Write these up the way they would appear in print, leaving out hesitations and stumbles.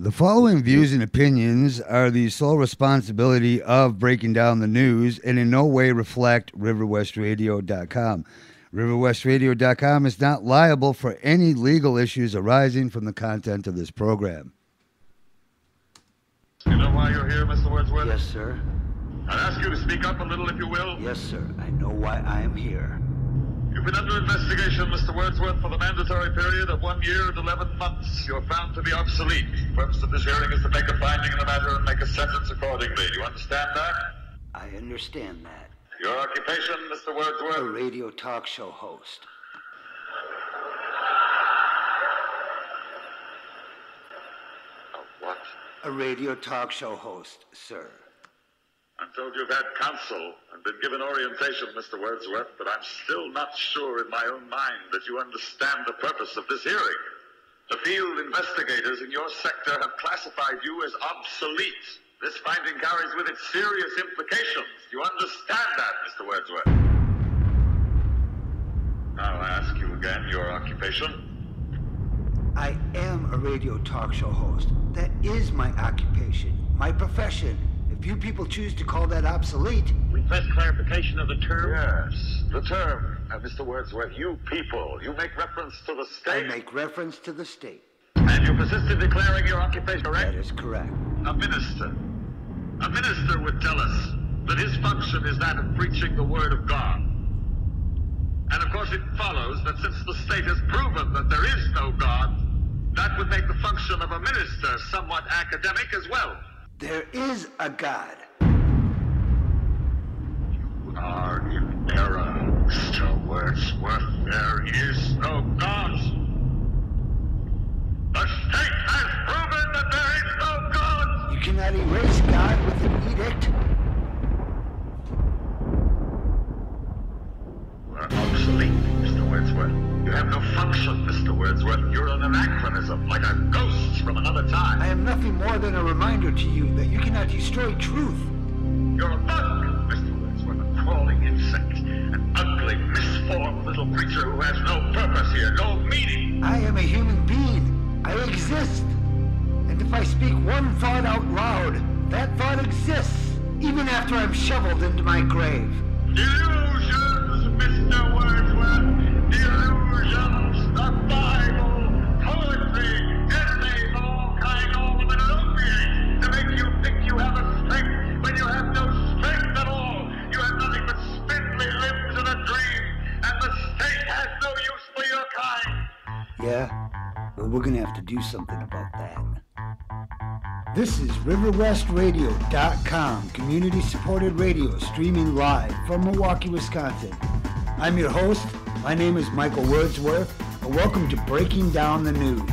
The following views and opinions are the sole responsibility of Breaking Down the News and in no way reflect RiverWestRadio.com. RiverWestRadio.com is not liable for any legal issues arising from the content of this program. You know why you're here, Mr. Wordsworth? Yes, sir. I'd ask you to speak up a little, if you will. Yes, sir. I know why I am here. You've been under investigation, Mr. Wordsworth, for the mandatory period of 1 year and 11 months. You're found to be obsolete. The purpose of this hearing is to make a finding in the matter and make a sentence accordingly. Do you understand that? I understand that. Your occupation, Mr. Wordsworth? A radio talk show host. What? A radio talk show host, sir. I'm told you've had counsel and been given orientation, Mr. Wordsworth, but I'm still not sure in my own mind that you understand the purpose of this hearing. The field investigators in your sector have classified you as obsolete. This finding carries with it serious implications. Do you understand that, Mr. Wordsworth? Now I ask you again, your occupation? I am a radio talk show host. That is my occupation, my profession. If you people choose to call that obsolete... Request clarification of the term? Yes, the term. Mr. Wordsworth, you people, you make reference to the state? I make reference to the state. And you persist in declaring your occupation correct? That is correct. A minister. A minister would tell us that his function is that of preaching the word of God. And of course it follows that since the state has proven that there is no God, that would make the function of a minister somewhat academic as well. There is a God. You are in error, Mr. Wordsworth. There is no God. The state has proven that there is no God. You cannot erase God with an edict. You are obsolete, Mr. Wordsworth. You have no function, Mr. Wordsworth. You're an anachronism, like a ghost from another time. I am nothing more than a reminder to you that you cannot destroy truth. You're a bug, Mr. Wordsworth, a crawling insect, an ugly, misformed little creature who has no purpose here, no meaning. I am a human being. I exist. And if I speak one thought out loud, that thought exists, even after I'm shoveled into my grave. Delusions, Mr. Wordsworth. Delusions, the Bible, poetry, essays, all kinds, all of it opiate to make you think you have a strength when you have no strength at all. You have nothing but spindly limbs and a dream, and the state has no use for your kind. Yeah? Well, we're gonna have to do something about that. This is RiverWestRadio.com, community-supported radio, streaming live from Milwaukee, Wisconsin. I'm your host. My name is Michael Wordsworth, and welcome to Breaking Down the News,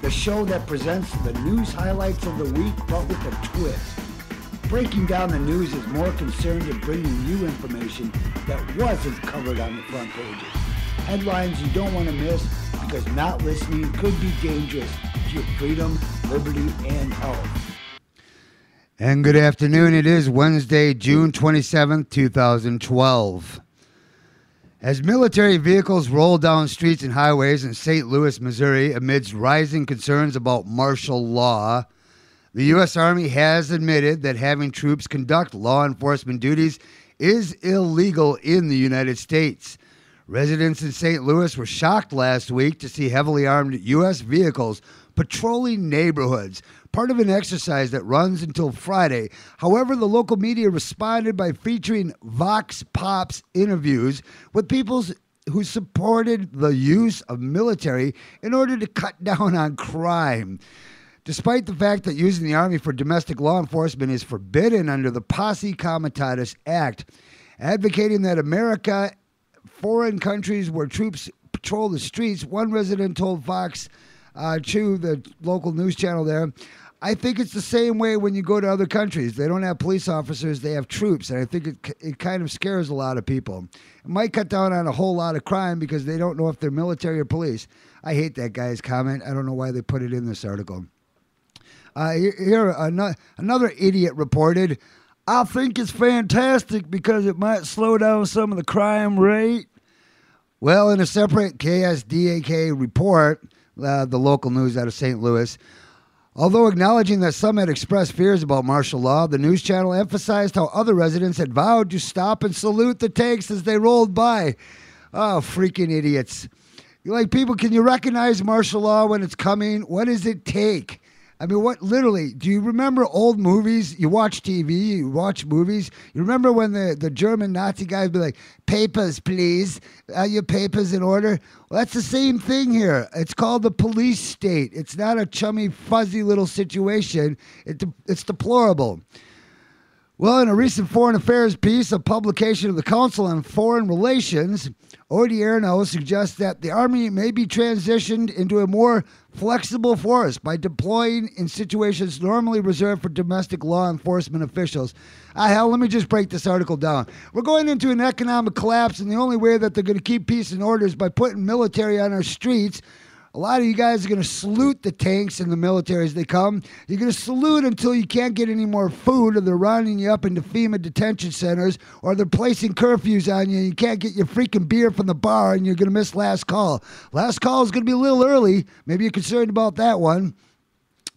the show that presents the news highlights of the week, but with a twist. Breaking Down the News is more concerned in bringing you information that wasn't covered on the front pages. Headlines you don't want to miss, because not listening could be dangerous to your freedom, liberty, and health. And good afternoon. It is Wednesday, June 27th, 2012. As military vehicles roll down streets and highways in St. Louis, Missouri, amidst rising concerns about martial law, the U.S. Army has admitted that having troops conduct law enforcement duties is illegal in the United States. Residents in St. Louis were shocked last week to see heavily armed U.S. vehicles patrolling neighborhoods, part of an exercise that runs until Friday. However, the local media responded by featuring Vox Pop's interviews with people who supported the use of military in order to cut down on crime. Despite the fact that using the Army for domestic law enforcement is forbidden under the Posse Comitatus Act, advocating that America, foreign countries where troops patrol the streets, one resident told Fox Chew, the local news channel there, I think it's the same way when you go to other countries. They don't have police officers, they have troops, and I think it kind of scares a lot of people. It might cut down on a whole lot of crime because they don't know if they're military or police. I hate that guy's comment. I don't know why they put it in this article. Here, another idiot reported, I think it's fantastic because it might slow down some of the crime rate. Well, in a separate KSDAK report, the local news out of St. Louis, Although acknowledging that some had expressed fears about martial law, the news channel emphasized how other residents had vowed to stop and salute the tanks as they rolled by. Oh, freaking idiots. Like, people, can you recognize martial law when it's coming? What does it take? I mean, what, literally, do you remember old movies? You watch TV, you watch movies. You remember when the German Nazi guys would be like, papers, please. Are your papers in order? Well, that's the same thing here. It's called the police state. It's not a chummy, fuzzy little situation. It's deplorable. Well, in a recent foreign affairs piece, a publication of the Council on Foreign Relations, Odierno suggests that the Army may be transitioned into a more flexible force by deploying in situations normally reserved for domestic law enforcement officials. Hell, let me just break this article down. We're going into an economic collapse, and the only way that they're going to keep peace and order is by putting military on our streets. A lot of you guys are going to salute the tanks and the military as they come. You're going to salute until you can't get any more food, or they're rounding you up into FEMA detention centers, or they're placing curfews on you and you can't get your freaking beer from the bar and you're going to miss last call. Last call is going to be a little early. Maybe you're concerned about that one.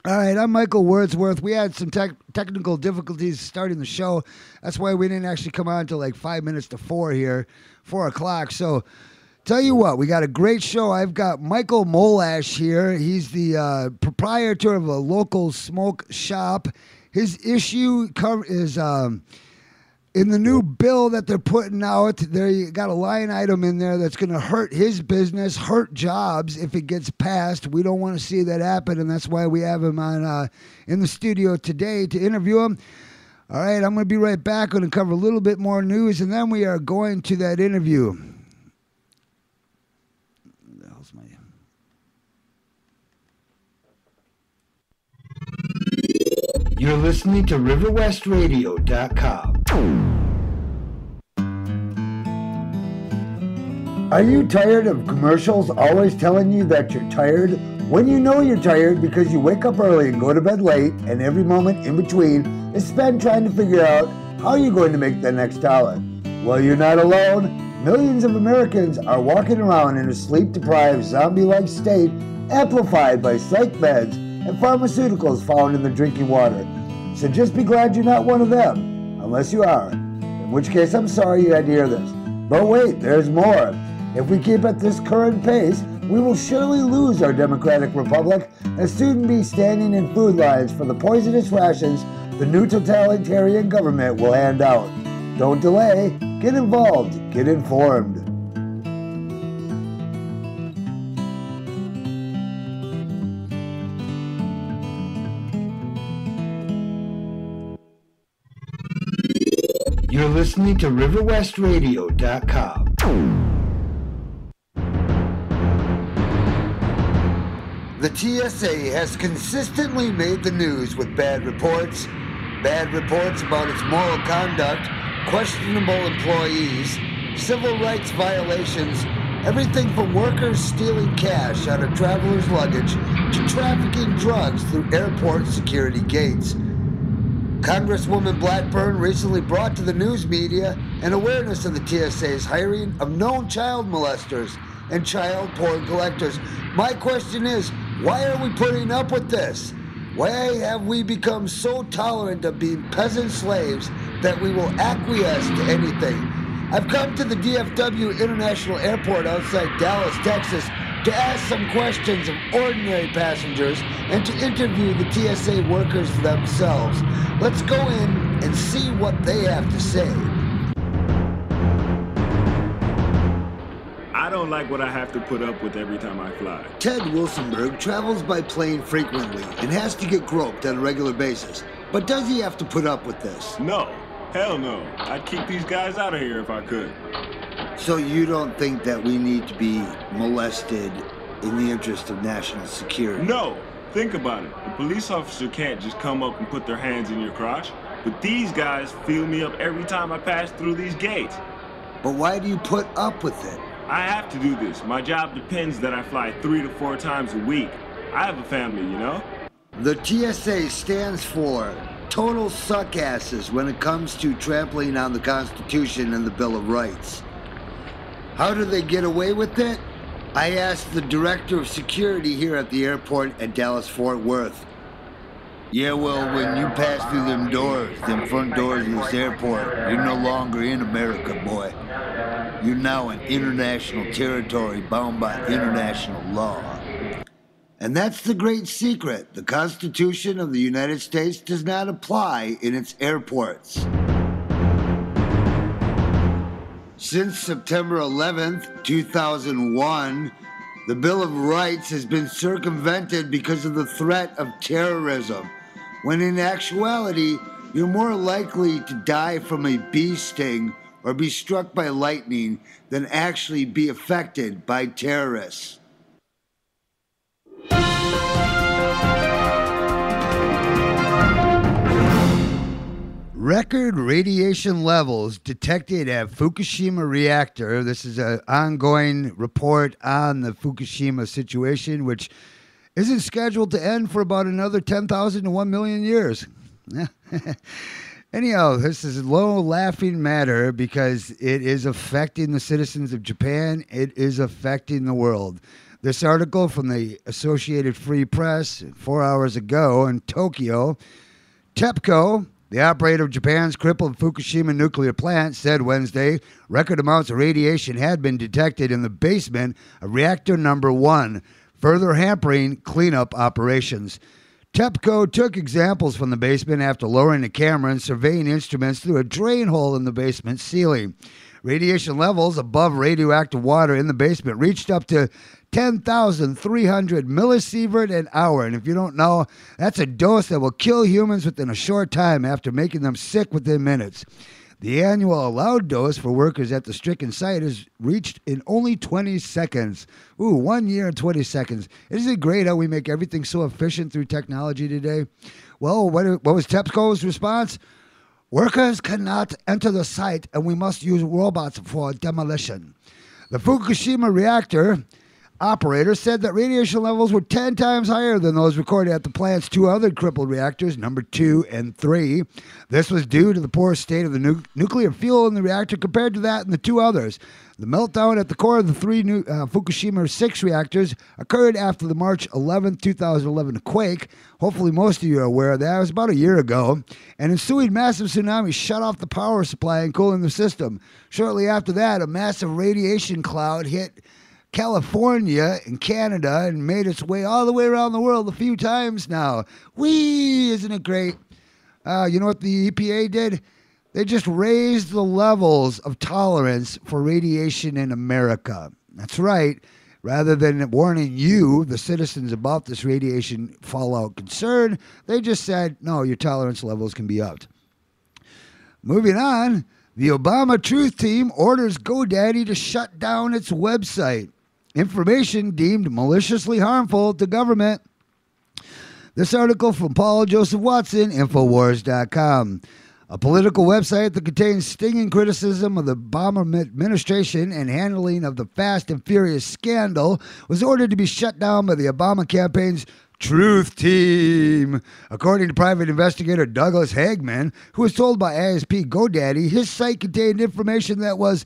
All right, I'm Michael Wordsworth. We had some technical difficulties starting the show. That's why we didn't actually come on until like 5 minutes to 4 here, 4 o'clock. So, tell you what, we got a great show. I've got Michael Molash here. He's the proprietor of a local smoke shop. His issue is in the new bill that they're putting out. They got a line item in there that's going to hurt his business, hurt jobs if it gets passed. We don't want to see that happen, and that's why we have him on in the studio today to interview him. All right, I'm going to be right back. I'm going to cover a little bit more news, and then we are going to that interview. You're listening to RiverWestRadio.com. Are you tired of commercials always telling you that you're tired? When you know you're tired because you wake up early and go to bed late, and every moment in between is spent trying to figure out how you're going to make the next dollar. Well, you're not alone. Millions of Americans are walking around in a sleep-deprived, zombie-like state, amplified by psych meds and pharmaceuticals found in the drinking water. So just be glad you're not one of them, unless you are, in which case I'm sorry you had to hear this. But wait, there's more. If we keep at this current pace, we will surely lose our democratic republic and soon be standing in food lines for the poisonous rations the new totalitarian government will hand out. Don't delay, get involved, get informed. You're listening to RiverWestRadio.com. The TSA has consistently made the news with bad reports about its moral conduct, questionable employees, civil rights violations, everything from workers stealing cash out of travelers' luggage to trafficking drugs through airport security gates. Congresswoman Blackburn recently brought to the news media an awareness of the TSA's hiring of known child molesters and child porn collectors. My question is, why are we putting up with this? Why have we become so tolerant of being peasant slaves that we will acquiesce to anything? I've come to the DFW International Airport outside Dallas, Texas, to ask some questions of ordinary passengers and to interview the TSA workers themselves. Let's go in and see what they have to say. I don't like what I have to put up with every time I fly. Ted Wilsonberg travels by plane frequently and has to get groped on a regular basis. But does he have to put up with this? No. Hell no. I'd keep these guys out of here if I could. So you don't think that we need to be molested in the interest of national security? No. Think about it. The police officer can't just come up and put their hands in your crotch. But these guys feel me up every time I pass through these gates. But why do you put up with it? I have to do this. My job depends that I fly 3 to 4 times a week. I have a family, you know? The TSA stands for total suckasses when it comes to trampling on the Constitution and the Bill of Rights. How do they get away with it? I asked the director of security here at the airport at Dallas-Fort Worth. Yeah, well, when you pass through them doors, them front doors of this airport, you're no longer in America, boy. You're now in international territory bound by international law. And that's the great secret. The Constitution of the United States does not apply in its airports. Since September 11th, 2001, the Bill of Rights has been circumvented because of the threat of terrorism, when in actuality, you're more likely to die from a bee sting or be struck by lightning than actually be affected by terrorists. Record radiation levels detected at Fukushima reactor. This is an ongoing report on the Fukushima situation, which isn't scheduled to end for about another 10,000 to 1 million years. Anyhow, this is a low laughing matter because it is affecting the citizens of Japan. It is affecting the world. This article from the Associated Free Press 4 hours ago in Tokyo, TEPCO, the operator of Japan's crippled Fukushima nuclear plant, said Wednesday record amounts of radiation had been detected in the basement of reactor number 1, further hampering cleanup operations. TEPCO took examples from the basement after lowering the camera and surveying instruments through a drain hole in the basement ceiling. Radiation levels above radioactive water in the basement reached up to 10,300 millisievert an hour. And if you don't know, that's a dose that will kill humans within a short time after making them sick within minutes. The annual allowed dose for workers at the stricken site is reached in only 20 seconds. 1 year and 20 seconds. Isn't it great how we make everything so efficient through technology today? Well, what was TEPCO's response? Workers cannot enter the site and we must use robots for demolition. The Fukushima reactor operator said that radiation levels were 10 times higher than those recorded at the plant's 2 other crippled reactors, number 2 and 3. This was due to the poor state of the nuclear fuel in the reactor compared to that in the 2 others. The meltdown at the core of the 3 Fukushima 6 reactors occurred after the March 11, 2011 quake. Hopefully most of you are aware of that. It was about a year ago. An ensuing massive tsunami shut off the power supply and cooling the system. Shortly after that, a massive radiation cloud hit California and Canada and made its way all the way around the world a few times now. Whee! Isn't it great? You know what the EPA did? They just raised the levels of tolerance for radiation in America. That's right. Rather than warning you, the citizens, about this radiation fallout concern, they just said, no, your tolerance levels can be upped. Moving on, the Obama Truth Team orders GoDaddy to shut down its website. Information deemed maliciously harmful to government. This article from Paul Joseph Watson, Infowars.com. A political website that contains stinging criticism of the Obama administration and handling of the Fast and Furious scandal was ordered to be shut down by the Obama campaign's Truth Team. According to private investigator Douglas Hagman, who was told by ISP GoDaddy his site contained information that was,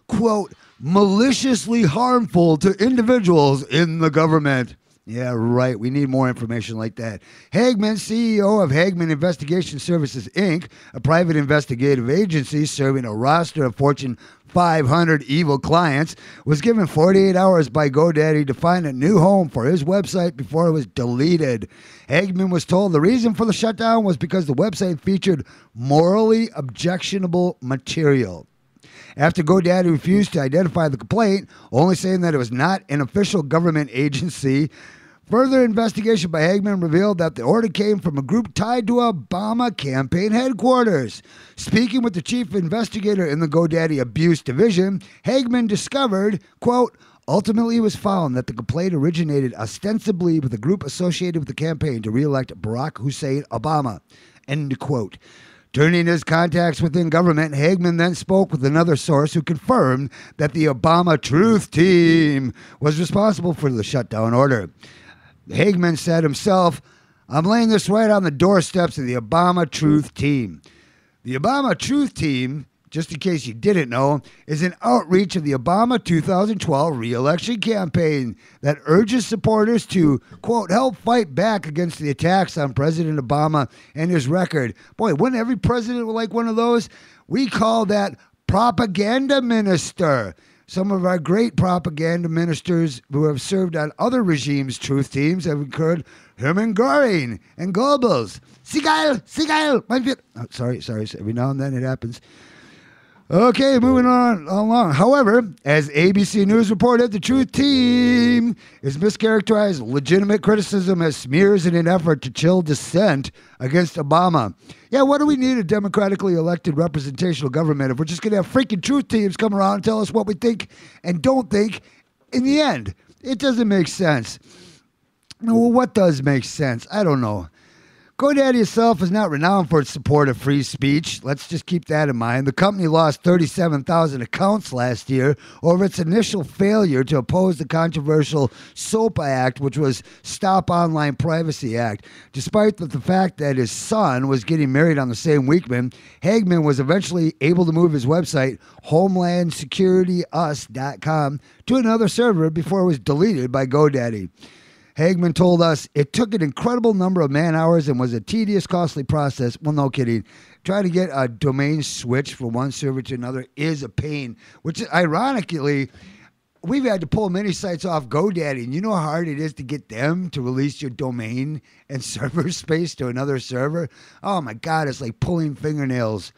quote, maliciously harmful to individuals in the government. Yeah, right. We need more information like that. Hagman, CEO of Hagman Investigation Services, Inc., a private investigative agency serving a roster of Fortune 500 evil clients, was given 48 hours by GoDaddy to find a new home for his website before it was deleted. Hagman was told the reason for the shutdown was because the website featured morally objectionable material. After GoDaddy refused to identify the complaint, only saying that it was not an official government agency, further investigation by Hagman revealed that the order came from a group tied to Obama campaign headquarters. Speaking with the chief investigator in the GoDaddy abuse division, Hagman discovered, quote, ultimately it was found that the complaint originated ostensibly with a group associated with the campaign to re-elect Barack Hussein Obama, end quote. Turning his contacts within government, Hagman then spoke with another source who confirmed that the Obama Truth Team was responsible for the shutdown order. Hagman said himself, I'm laying this right on the doorsteps of the Obama Truth Team. The Obama Truth Team just in case you didn't know, is an outreach of the Obama 2012 re-election campaign that urges supporters to, quote, help fight back against the attacks on President Obama and his record. Boy, wouldn't every president like one of those? We call that propaganda minister. Some of our great propaganda ministers who have served on other regimes' truth teams have incurred Hermann Göring and Goebbels. Seagull, mein Gott. Oh, sorry. Every now and then it happens. Okay, moving on along. However, as ABC News reported, the Truth Team is mischaracterized legitimate criticism as smears in an effort to chill dissent against Obama. Yeah, what do we need a democratically elected representational government if we're just going to have freaking truth teams come around and tell us what we think and don't think in the end? It doesn't make sense. Well, what does make sense? I don't know. GoDaddy itself is not renowned for its support of free speech. Let's just keep that in mind. The company lost 37,000 accounts last year over its initial failure to oppose the controversial SOPA Act, which was Stop Online Privacy Act. Despite the fact that his son was getting married on the same weekend, Hagman was eventually able to move his website, HomelandSecurityUs.com, to another server before it was deleted by GoDaddy. Hagman told us it took an incredible number of man hours and was a tedious, costly process. Well, no kidding. Trying to get a domain switch from one server to another is a pain, which ironically, we've had to pull many sites off GoDaddy, and you know how hard it is to get them to release your domain and server space to another server? Oh my God, it's like pulling fingernails.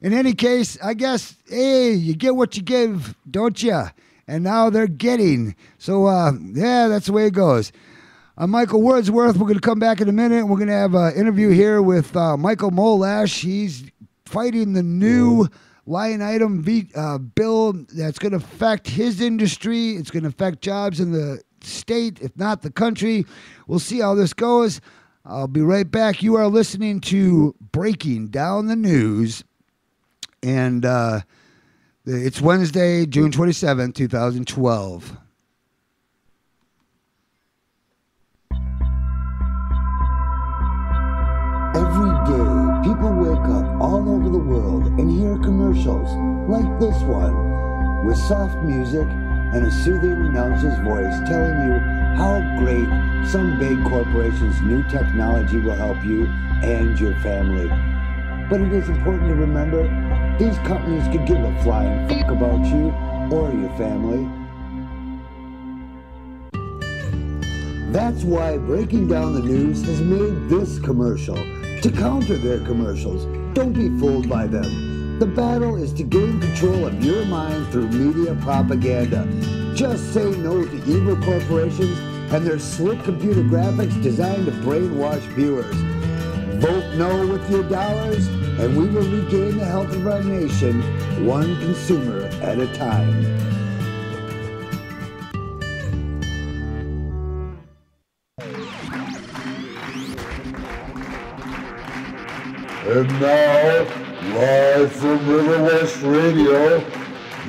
In any case, I guess, hey, you get what you give, don't you? And now they're getting. So, yeah, that's the way it goes. I'm Michael Wordsworth. We're going to come back in a minute. We're going to have an interview here with Michael Molash. He's fighting the new line item bill that's going to affect his industry. It's going to affect jobs in the state, if not the country. We'll see how this goes. I'll be right back. You are listening to Breaking Down the News. And it's Wednesday, June 27, 2012. Every day, people wake up all over the world and hear commercials like this one, with soft music and a soothing announcer's voice telling you how great some big corporation's new technology will help you and your family. But it is important to remember, these companies could give a flying fuck about you or your family. That's why Breaking Down the News has made this commercial to counter their commercials. Don't be fooled by them. The battle is to gain control of your mind through media propaganda. Just say no to evil corporations and their slick computer graphics designed to brainwash viewers. Vote no with your dollars, and we will regain the health of our nation, one consumer at a time. And now, live from River West Radio,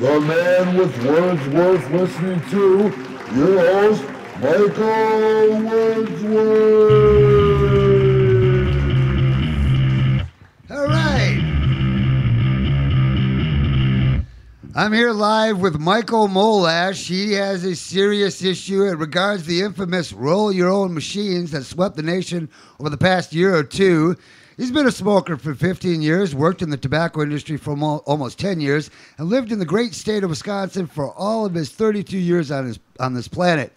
the man with Wordsworth listening to, your host, Michael Wordsworth. All right. I'm here live with Michael Molash. He has a serious issue. It regards the infamous roll-your-own machines that swept the nation over the past year or two. He's been a smoker for 15 years, worked in the tobacco industry for almost 10 years, and lived in the great state of Wisconsin for all of his 32 years on this planet.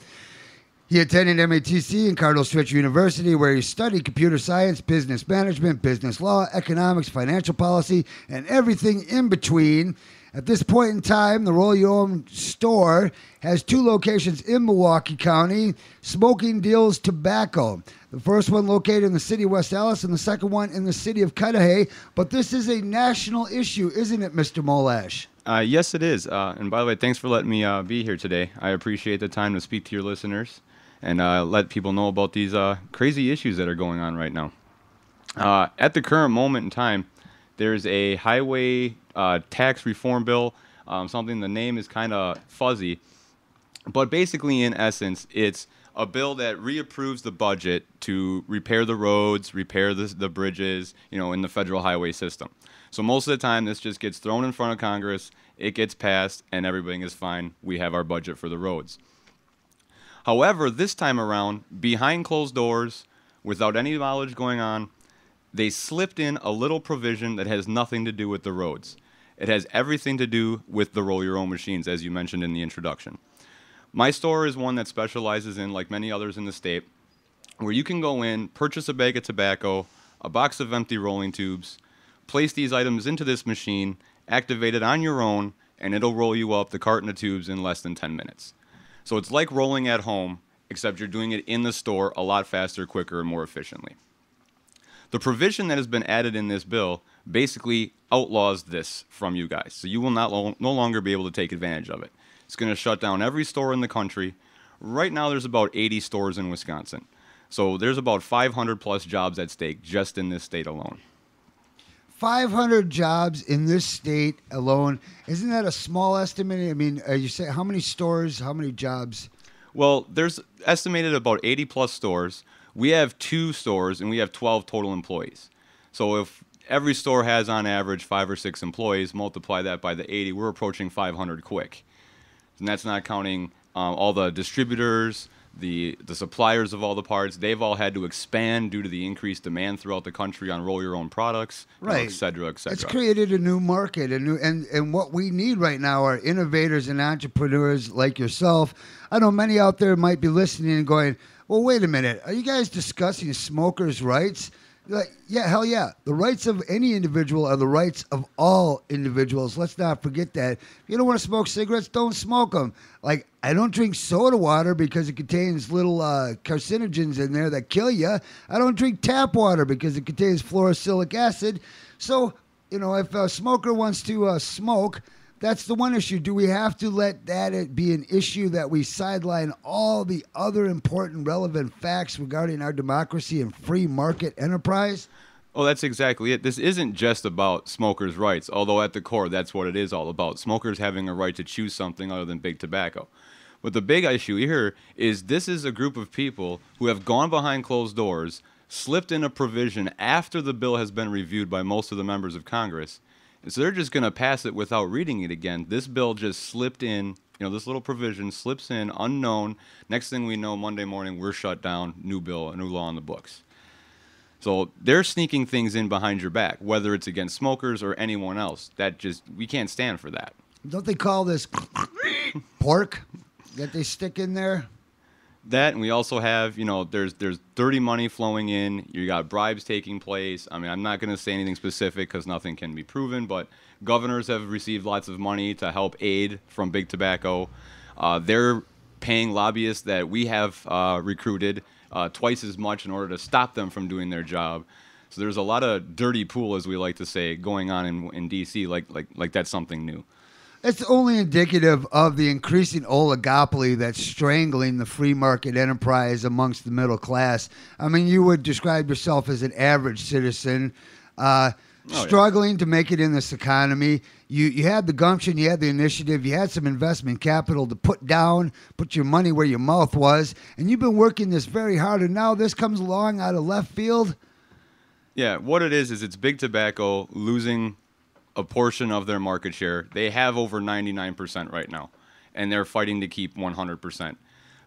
He attended MATC and Cardinal Stretch University, where he studied computer science, business management, business law, economics, financial policy, and everything in between. At this point in time, the Roll Your Own store has 2 locations in Milwaukee County, Smoking Deals Tobacco. The first one located in the city of West Allis and the second one in the city of Cudahy. But this is a national issue, isn't it, Mr. Molash? Yes, it is. And by the way, thanks for letting me be here today. I appreciate the time to speak to your listeners and let people know about these crazy issues that are going on right now. At the current moment in time, there's a highway tax reform bill, something the name is kind of fuzzy. But basically, in essence, it's a bill that reapproves the budget to repair the roads, repair the bridges, in the federal highway system. So most of the time, this just gets thrown in front of Congress, it gets passed, and everything is fine. We have our budget for the roads. However, this time around, behind closed doors, without any knowledge going on, they slipped in a little provision that has nothing to do with the roads. It has everything to do with the roll your own machines, as you mentioned in the introduction. My store is one that specializes in, like many others in the state, where you can go in, purchase a bag of tobacco, a box of empty rolling tubes, place these items into this machine, activate it on your own, and it'll roll you up the carton of tubes in less than 10 minutes. So it's like rolling at home, except you're doing it in the store a lot faster, quicker, and more efficiently. The provision that has been added in this bill basically outlaws this from you guys. So you will no longer be able to take advantage of it. It's going to shut down every store in the country. Right now there's about 80 stores in Wisconsin. So there's about 500 plus jobs at stake just in this state alone. 500 jobs in this state alone. Isn't that a small estimate? I mean, you say how many stores, how many jobs? Well, there's estimated about 80 plus stores. We have 2 stores and we have 12 total employees. So if every store has on average 5 or 6 employees, multiply that by the 80, we're approaching 500 quick. And that's not counting all the distributors, the suppliers of all the parts. They've all had to expand due to the increased demand throughout the country on roll your own products, right, et cetera, et cetera. It's created a new market, and what we need right now are innovators and entrepreneurs like yourself. I know many out there might be listening and going, well, wait a minute, are you guys discussing smokers' rights? Like, yeah, hell yeah. The rights of any individual are the rights of all individuals. Let's not forget that. If you don't want to smoke cigarettes, don't smoke them. Like, I don't drink soda water because it contains little carcinogens in there that kill you. I don't drink tap water because it contains fluorosilicic acid. So, if a smoker wants to smoke, that's the one issue. Do we have to let that be an issue that we sideline all the other important relevant facts regarding our democracy and free market enterprise? Oh, that's exactly it. This isn't just about smokers' rights, although at the core, that's what it is all about. Smokers having a right to choose something other than big tobacco. But the big issue here is this is a group of people who have gone behind closed doors, slipped in a provision after the bill has been reviewed by most of the members of Congress. And so they're just going to pass it without reading it again. This bill just slipped in, this little provision slips in unknown. Next thing we know, Monday morning, we're shut down, new bill, a new law on the books. So they're sneaking things in behind your back, whether it's against smokers or anyone else. We can't stand for that. Don't they call this pork that they stick in there? That, and we also have, there's dirty money flowing in. You got bribes taking place. I mean, I'm not going to say anything specific because nothing can be proven, but governors have received lots of money to help aid from big tobacco. They're paying lobbyists that we have recruited twice as much in order to stop them from doing their job. So there's a lot of dirty pool, as we like to say, going on in D.C. like that's something new. It's only indicative of the increasing oligopoly that's strangling the free market enterprise amongst the middle class. I mean, you would describe yourself as an average citizen, struggling to make it in this economy. You had the gumption, you had the initiative, you had some investment capital to put your money where your mouth was, and you've been working this very hard, and now this comes along out of left field? Yeah, what it is it's big tobacco losing a portion of their market share. They have over 99% right now, and they're fighting to keep 100%.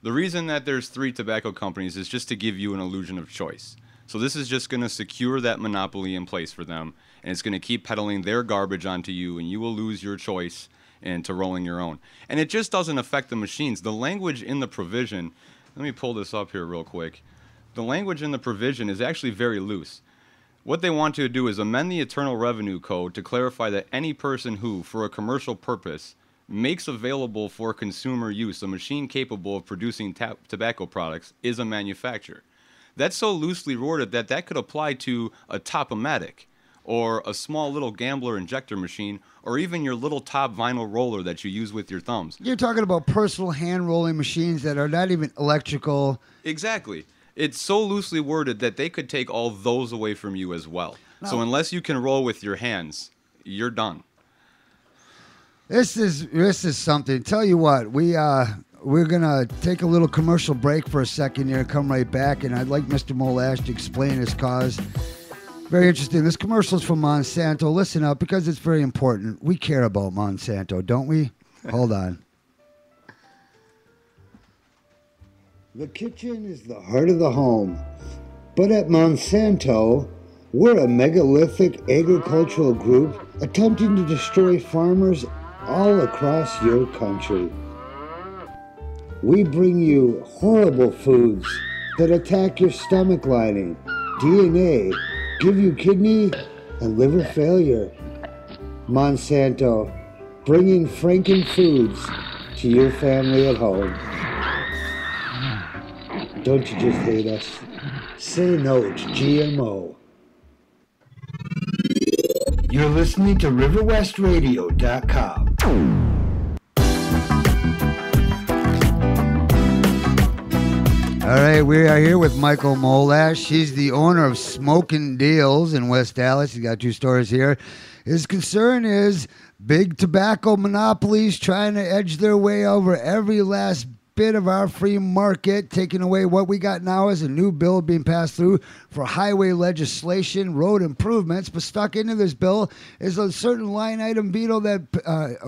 The reason that there's 3 tobacco companies is just to give you an illusion of choice. So this is just going to secure that monopoly in place for them, and it's going to keep peddling their garbage onto you, and you will lose your choice into rolling your own. And it just doesn't affect the machines. The language in the provision, let me pull this up here real quick. The language in the provision is actually very loose. What they want to do is amend the Internal Revenue Code to clarify that any person who, for a commercial purpose, makes available for consumer use a machine capable of producing tobacco products is a manufacturer. That's so loosely worded that could apply to a Top-O-Matic or a small little gambler injector machine or even your little top vinyl roller that you use with your thumbs. You're talking about personal hand-rolling machines that are not even electrical. Exactly. It's so loosely worded that they could take all those away from you as well. No. So unless you can roll with your hands, you're done. This is something. Tell you what, we we're going to take a little commercial break for a second here and come right back. And I'd like Mr. Molash to explain his cause. Very interesting. This commercial is from Monsanto. Listen up, because it's very important. We care about Monsanto, don't we? Hold on. The kitchen is the heart of the home. But at Monsanto, we're a megalithic agricultural group attempting to destroy farmers all across your country. We bring you horrible foods that attack your stomach lining, DNA, give you kidney and liver failure. Monsanto, bringing Franken foods to your family at home. Don't you just hate us? Say no to GMO. You're listening to RiverWestRadio.com. All right, we are here with Michael Molash. He's the owner of Smokin' Deals in West Dallas. He's got 2 stores here. His concern is big tobacco monopolies trying to edge their way over every last bit of our free market, taking away what we got now is a new bill being passed through for highway legislation, road improvements, but stuck into this bill is a certain line item veto that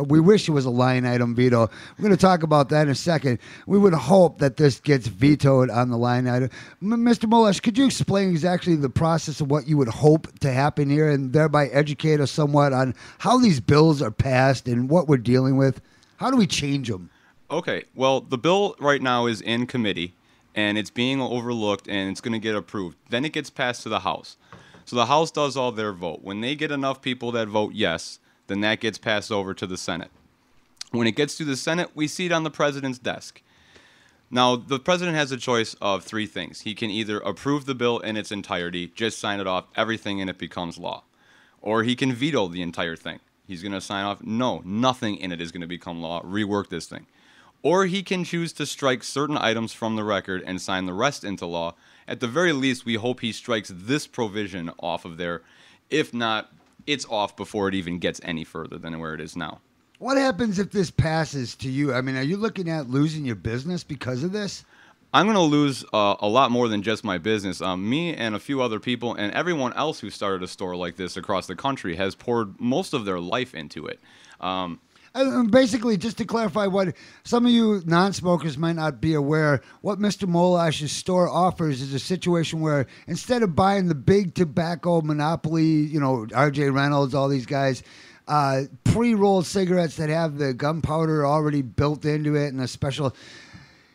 we wish it was a line item veto. We're going to talk about that in a second. We would hope that this gets vetoed on the line item. Mr. Molash, could you explain exactly the process of what you would hope to happen here and thereby educate us somewhat on how these bills are passed and what we're dealing with? How do we change them? Okay, well, the bill right now is in committee, and it's being overlooked, and it's going to get approved. Then it gets passed to the House. So the House does all their vote. When they get enough people that vote yes, then that gets passed over to the Senate. When it gets to the Senate, we see it on the president's desk. Now, the president has a choice of 3 things. He can either approve the bill in its entirety, just sign it off, everything, and it becomes law. Or he can veto the entire thing. He's going to sign off, no, nothing in it is going to become law, rework this thing. Or he can choose to strike certain items from the record and sign the rest into law. At the very least, we hope he strikes this provision off of there. If not, it's off before it even gets any further than where it is now. What happens if this passes to you? I mean, are you looking at losing your business because of this? I'm going to lose a lot more than just my business. Me and a few other people and everyone else who started a store like this across the country has poured most of their life into it. Basically, just to clarify what some of you non-smokers might not be aware, what Mr. Molash's store offers is a situation where instead of buying the big tobacco monopoly, you know, R.J. Reynolds, all these guys, pre-rolled cigarettes that have the gunpowder already built into it and a special...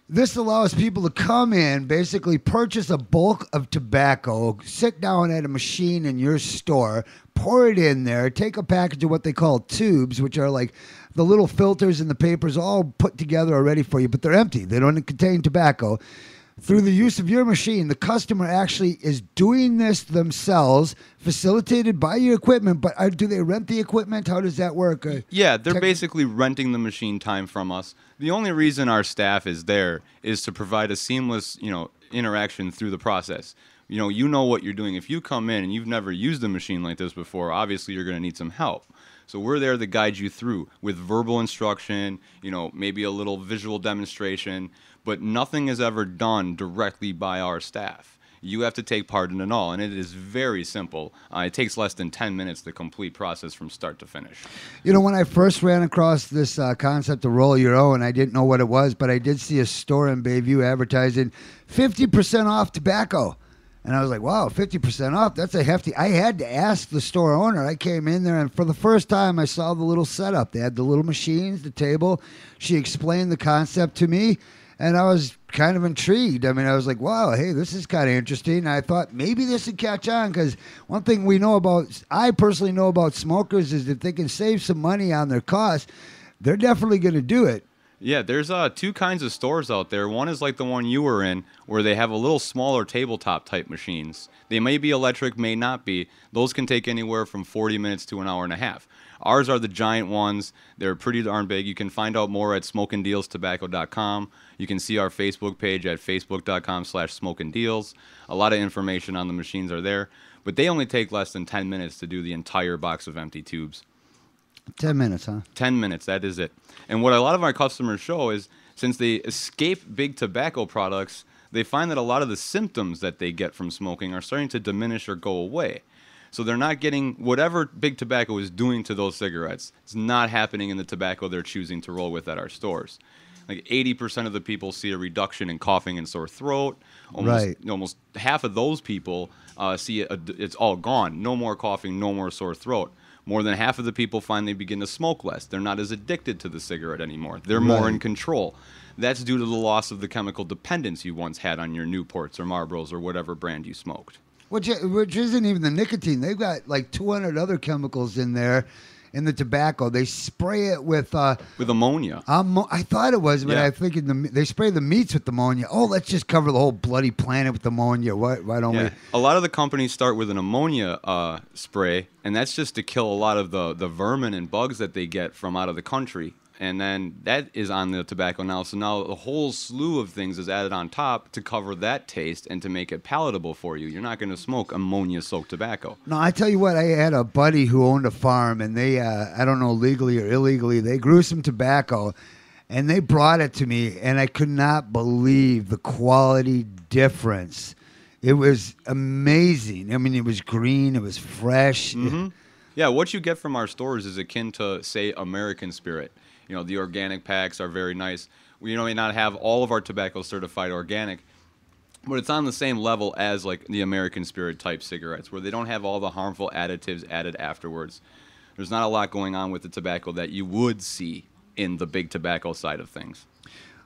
This allows people to come in, basically purchase a bulk of tobacco, sit down at a machine in your store, pour it in there, take a package of what they call tubes, which are like the little filters and the papers all put together already for you, but they're empty. They don't contain tobacco. Through the use of your machine, the customer actually is doing this themselves, facilitated by your equipment, but do they rent the equipment? How does that work? Yeah, they're basically renting the machine time from us. The only reason our staff is there is to provide a seamless, interaction through the process. You know what you're doing. If you come in and you've never used a machine like this before, obviously you're going to need some help. So we're there to guide you through with verbal instruction, maybe a little visual demonstration, but nothing is ever done directly by our staff. You have to take part in it all, and it is very simple. It takes less than 10 minutes the complete process from start to finish. When I first ran across this concept of roll your own, I didn't know what it was, but I did see a store in Bayview advertising 50% off tobacco. And I was like, wow, 50% off, that's a hefty... I had to ask the store owner. I came in there, and for the first time, I saw the little setup. They had the little machines, the table. She explained the concept to me, and I was kind of intrigued. I mean, I was like, wow, hey, this is kind of interesting. And I thought maybe this would catch on, because one thing I personally know about smokers is if they can save some money on their costs, they're definitely going to do it. Yeah, there's 2 kinds of stores out there. One is like the one you were in, where they have a little smaller tabletop type machines. They may be electric, may not be. Those can take anywhere from 40 minutes to an hour and a half. Ours are the giant ones. They're pretty darn big. You can find out more at smokingdealstobacco.com. You can see our Facebook page at facebook.com/smokingdeals. A lot of information on the machines are there, but they only take less than 10 minutes to do the entire box of empty tubes. 10 minutes, huh? 10 minutes, that is it. And what a lot of our customers show is since they escape big tobacco products, they find that a lot of the symptoms that they get from smoking are starting to diminish or go away. So they're not getting whatever big tobacco is doing to those cigarettes. It's not happening in the tobacco they're choosing to roll with at our stores. Like 80% of the people see a reduction in coughing and sore throat. Almost half of those people see it's all gone. No more coughing, no more sore throat. More than half of the people find they begin to smoke less. They're not as addicted to the cigarette anymore. They're more in control. That's due to the loss of the chemical dependence you once had on your Newports or Marlboros or whatever brand you smoked. Which isn't even the nicotine. They've got like 200 other chemicals in there in the tobacco. They spray it with ammonia. I thought it was, but Yeah. I think they spray the meats with ammonia. Oh, let's just cover the whole bloody planet with ammonia. Why don't we? A lot of the companies start with an ammonia spray, and that's just to kill a lot of the vermin and bugs that they get from out of the country. And then that is on the tobacco now. So now a whole slew of things is added on top to cover that taste and to make it palatable for you. You're not going to smoke ammonia-soaked tobacco. No, I tell you what, I had a buddy who owned a farm, and they, I don't know, legally or illegally, they grew some tobacco, and they brought it to me, and I could not believe the quality difference. It was amazing. I mean, it was green, it was fresh. Mm-hmm. Yeah, what you get from our stores is akin to, say, American Spirit. You know, the organic packs are very nice. We may not have all of our tobacco certified organic, but it's on the same level as like the American Spirit type cigarettes, where they don't have all the harmful additives added afterwards. There's not a lot going on with the tobacco that you would see in the big tobacco side of things.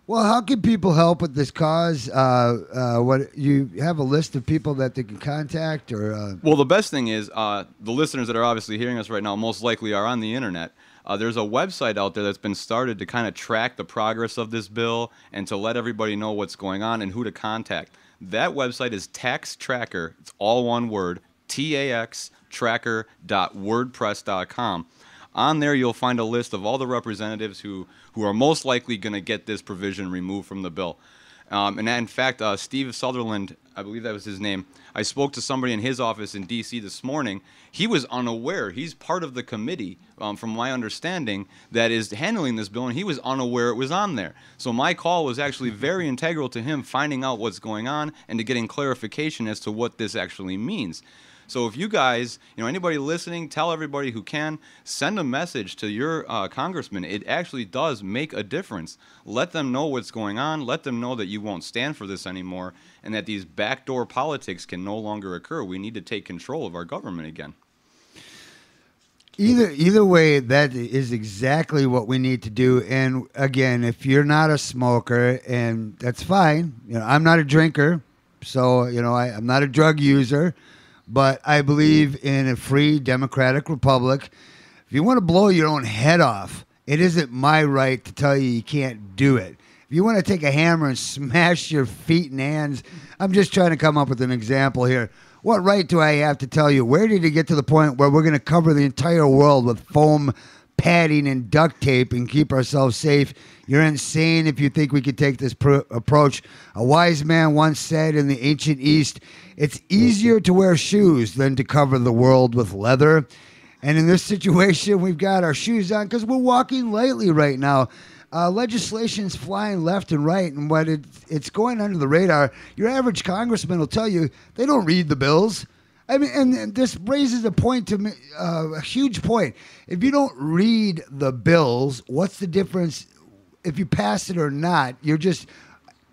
Well, how can people help with this cause? What you have a list of people that they can contact, or? Well, the best thing is the listeners that are obviously hearing us right now most likely are on the internet. There's a website out there that's been started to kind of track the progress of this bill and to let everybody know what's going on and who to contact. That website is Tax Tracker. It's all one word, taxtracker.wordpress.com. On there, you'll find a list of all the representatives who are most likely going to get this provision removed from the bill. And in fact, Steve Sutherland, I believe that was his name, I spoke to somebody in his office in D.C. this morning. He was unaware. He's part of the committee, from my understanding, that is handling this bill, and he was unaware it was on there. So my call was actually very integral to him finding out what's going on and to getting clarification as to what this actually means. So if you guys, anybody listening, tell everybody who can, send a message to your congressman. It actually does make a difference. Let them know what's going on. Let them know that you won't stand for this anymore and that these backdoor politics can no longer occur. We need to take control of our government again. Either way, that is exactly what we need to do. And again, if you're not a smoker, and that's fine. I'm not a drinker, so I'm not a drug user. But I believe in a free democratic republic. If you want to blow your own head off, it isn't my right to tell you can't do it. If you want to take a hammer and smash your feet and hands, I'm just trying to come up with an example here. What right do I have to tell you? Where did it get to the point where we're going to cover the entire world with foam padding and duct tape and keep ourselves safe? You're insane if you think we could take this approach. A wise man once said in the ancient East, it's easier to wear shoes than to cover the world with leather. And in this situation, we've got our shoes on because we're walking lightly right now. Legislation's flying left and right, and what it's going under the radar. Your average congressman will tell you they don't read the bills. I mean, and this raises a point to me, a huge point. If you don't read the bills, what's the difference if you pass it or not? You're just,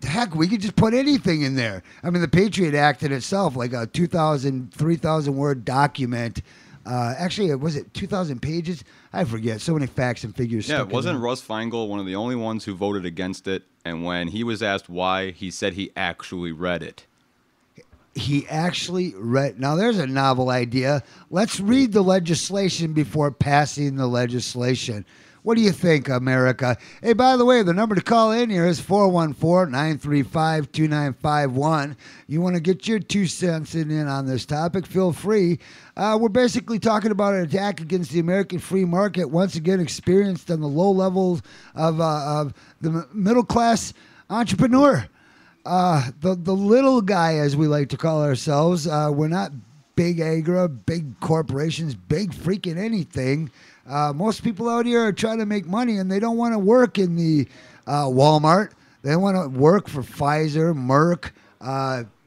heck, we could just put anything in there. I mean, the Patriot Act in itself, like a 2,000, 3,000 word document. Actually, was it 2,000 pages? I forget. So many facts and figures. Yeah, wasn't Russ Feingold one of the only ones who voted against it? And when he was asked why, he said he actually read it. He actually read. Now, there's a novel idea. Let's read the legislation before passing the legislation. What do you think, America? Hey, by the way, the number to call in here is 414-935-2951. You want to get your 2 cents in on this topic, feel free. We're basically talking about an attack against the American free market, once again experienced on the low levels of the middle-class entrepreneur. The little guy, as we like to call ourselves. We're not big agri, big corporations, big freaking anything. Most people out here are trying to make money, and they don't want to work in the Walmart. They want to work for Pfizer, Merck,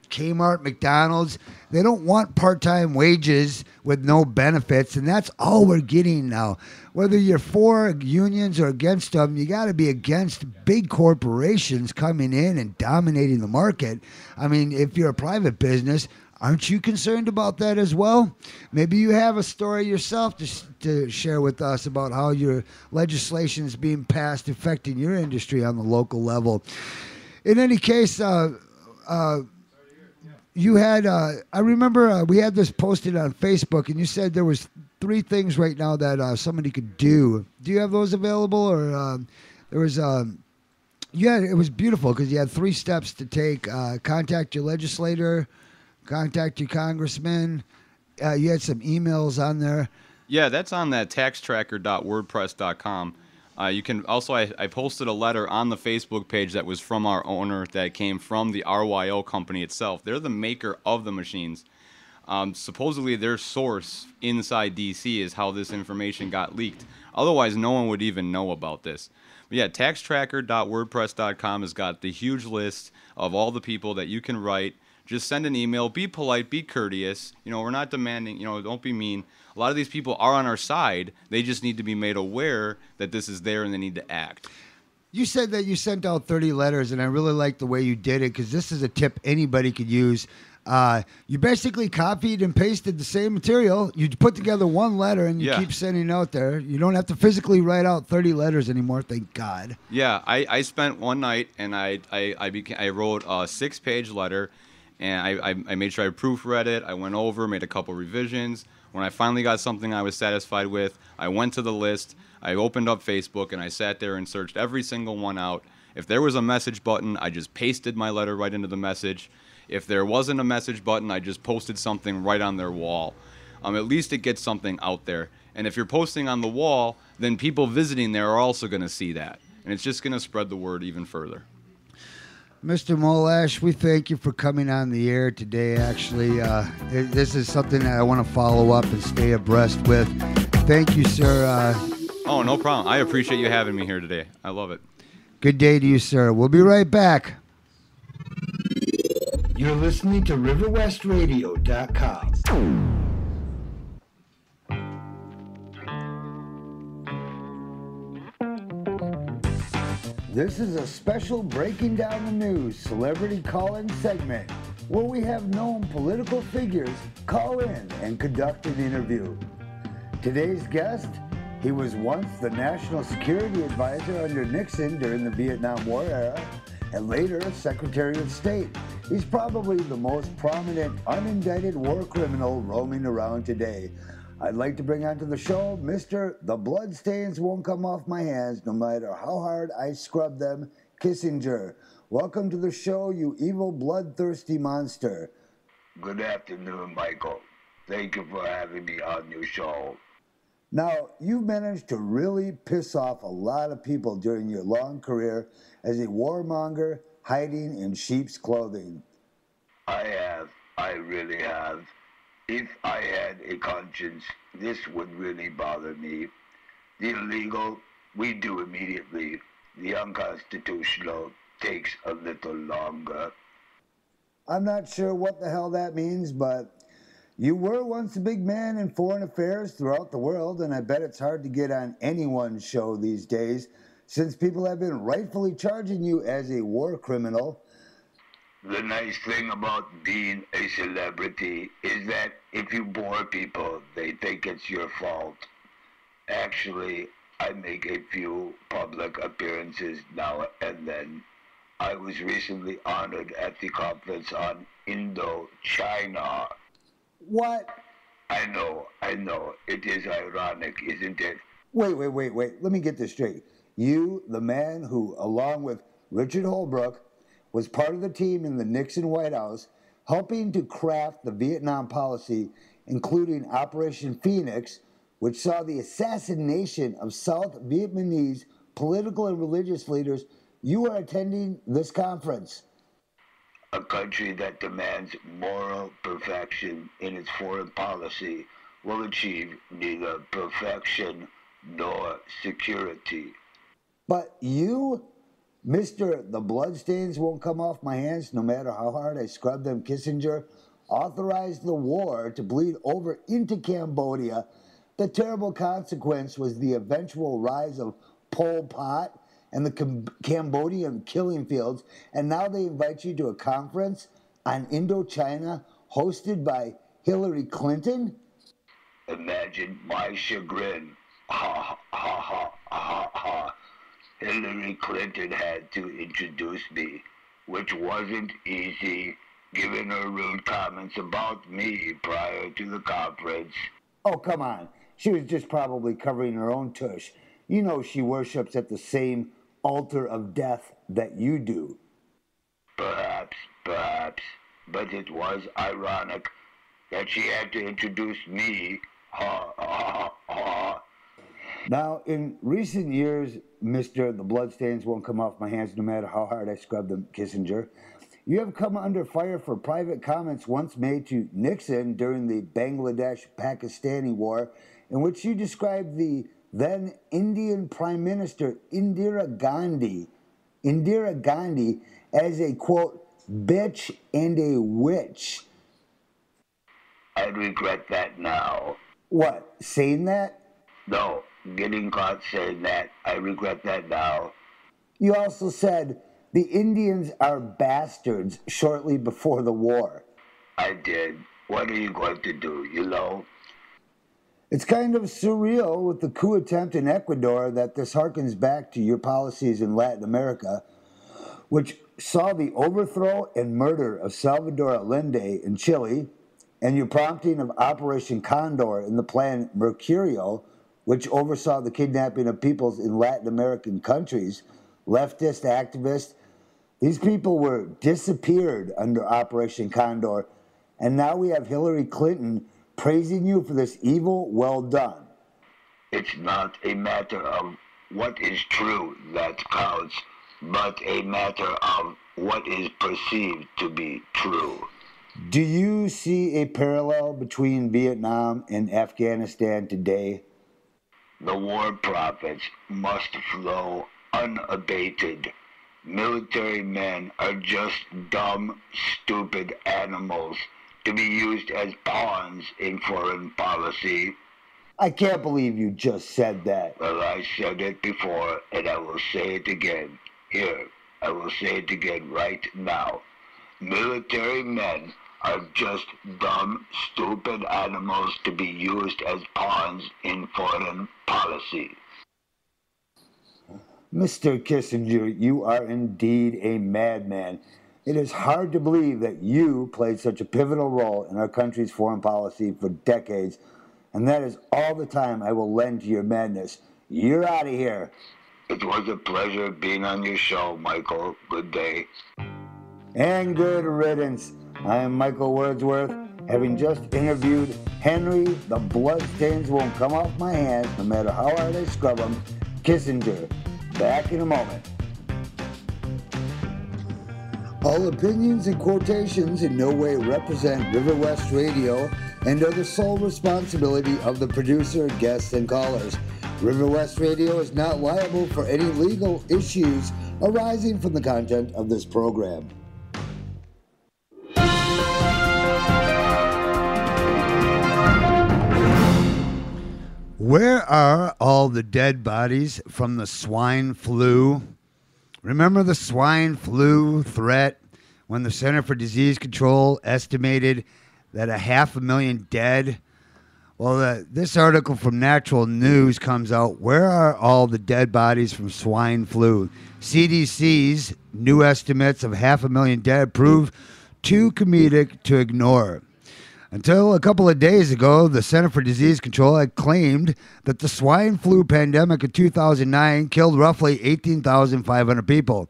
Kmart, McDonald's. They don't want part-time wages with no benefits, and that's all we're getting now. Whether you're for unions or against them, you got to be against big corporations coming in and dominating the market. I mean, if you're a private business, aren't you concerned about that as well? Maybe you have a story yourself to share with us about how your legislation is being passed affecting your industry on the local level. In any case, you had, I remember we had this posted on Facebook, and you said there was 3 things right now that somebody could do. Do you have those available? Or there was, it was beautiful because you had 3 steps to take. Contact your legislator, contact your congressman. You had some emails on there. Yeah, that's on that taxtracker.wordpress.com. You can also, I posted a letter on the Facebook page that was from our owner that came from the RYO company itself. They're the maker of the machines. Supposedly their source inside DC is how this information got leaked. Otherwise, no one would even know about this. But yeah, taxtracker.wordpress.com has got the huge list of all the people that you can write. Just send an email. Be polite. Be courteous. You know, we're not demanding, don't be mean. A lot of these people are on our side. They just need to be made aware that this is there and they need to act. You said that you sent out 30 letters, and I really like the way you did it because this is a tip anybody could use. You basically copied and pasted the same material. You put together one letter, and you keep sending out there. You don't have to physically write out 30 letters anymore, thank God. Yeah, I spent one night, and I wrote a 6-page letter, and I made sure I proofread it. I went over, made a couple revisions. When I finally got something I was satisfied with, I went to the list, I opened up Facebook, and I sat there and searched every single one out. If there was a message button, I just pasted my letter right into the message. If there wasn't a message button, I just posted something right on their wall. At least it gets something out there. And if you're posting on the wall, then people visiting there are also going to see that. And it's just going to spread the word even further. Mr. Molash, we thank you for coming on the air today. Actually, this is something that I want to follow up and stay abreast with. Thank you, sir. Oh, no problem. I appreciate you having me here today. I love it. Good day to you, sir. We'll be right back. You're listening to RiverWestRadio.com. This is a special Breaking Down the News celebrity call-in segment where we have known political figures call in and conduct an interview. Today's guest, he was once the National Security Advisor under Nixon during the Vietnam War era and later Secretary of State. He's probably the most prominent unindicted war criminal roaming around today. I'd like to bring onto the show Mr. The Bloodstains Won't Come Off My Hands no matter how hard I scrub them, Kissinger. Welcome to the show, you evil bloodthirsty monster. Good afternoon, Michael. Thank you for having me on your show. Now, you've managed to really piss off a lot of people during your long career as a warmonger hiding in sheep's clothing. I have. I really have. If I had a conscience, this would really bother me. The illegal, we do immediately. The unconstitutional takes a little longer. I'm not sure what the hell that means, but you were once a big man in foreign affairs throughout the world, and I bet it's hard to get on anyone's show these days, since people have been rightfully charging you as a war criminal. The nice thing about being a celebrity is that if you bore people, they think it's your fault. Actually, I make a few public appearances now and then. I was recently honored at the conference on Indochina. What? I know. It is ironic, isn't it? Wait. Let me get this straight. You, the man who, along with Richard Holbrooke, was part of the team in the Nixon White House, helping to craft the Vietnam policy, including Operation Phoenix, which saw the assassination of South Vietnamese political and religious leaders. You are attending this conference. A country that demands moral perfection in its foreign policy will achieve neither perfection nor security. But you Mr. The bloodstains won't come off my hands no matter how hard I scrub them. Kissinger authorized the war to bleed over into Cambodia. The terrible consequence was the eventual rise of Pol Pot and the Cambodian killing fields. And now they invite you to a conference on Indochina hosted by Hillary Clinton? Imagine my chagrin. Ha ha ha ha ha. Hillary Clinton had to introduce me, which wasn't easy, given her rude comments about me prior to the conference. Oh, come on. She was just probably covering her own tush. You know she worships at the same altar of death that you do. Perhaps, but it was ironic that she had to introduce me. Ha ha ha. Now, in recent years, Mr. The bloodstains won't come off my hands no matter how hard I scrub them, Kissinger. You have come under fire for private comments once made to Nixon during the Bangladesh-Pakistani war, in which you described the then Indian Prime Minister Indira Gandhi as a, quote, bitch and a witch. I regret that now. What, saying that? No, getting caught saying that. I regret that now. You also said the Indians are bastards shortly before the war. I did. What are you going to do, you know? It's kind of surreal with the coup attempt in Ecuador that this harkens back to your policies in Latin America, which saw the overthrow and murder of Salvador Allende in Chile, and your prompting of Operation Condor in the Plan Mercurio, which oversaw the kidnapping of peoples in Latin American countries, leftist activists. These people were disappeared under Operation Condor, and now we have Hillary Clinton praising you for this evil well done. It's not a matter of what is true that counts, but a matter of what is perceived to be true. Do you see a parallel between Vietnam and Afghanistan today? The war profits must flow unabated. Military men are just dumb, stupid animals to be used as pawns in foreign policy. I can't believe you just said that. Well, I said it before, and I will say it again. Here, I will say it again right now. Military men are just dumb, stupid animals to be used as pawns in foreign policy. Mr. Kissinger, you are indeed a madman. It is hard to believe that you played such a pivotal role in our country's foreign policy for decades, and that is all the time I will lend to your madness. You're out of here. It was a pleasure being on your show, Michael. Good day. And good riddance. I am Michael Wordsworth, having just interviewed Henry, the bloodstains won't come off my hands no matter how hard I scrub them, Kissinger. Back in a moment. All opinions and quotations in no way represent River West Radio and are the sole responsibility of the producer, guests, and callers. River West Radio is not liable for any legal issues arising from the content of this program. Where are all the dead bodies from the swine flu? Remember the swine flu threat when the Center for Disease Control estimated that 500,000 dead? Well, this article from Natural News comes out. Where are all the dead bodies from swine flu? CDC's new estimates of 500,000 dead prove too comedic to ignore. Until a couple of days ago, the Center for Disease Control had claimed that the swine flu pandemic of 2009 killed roughly 18,500 people.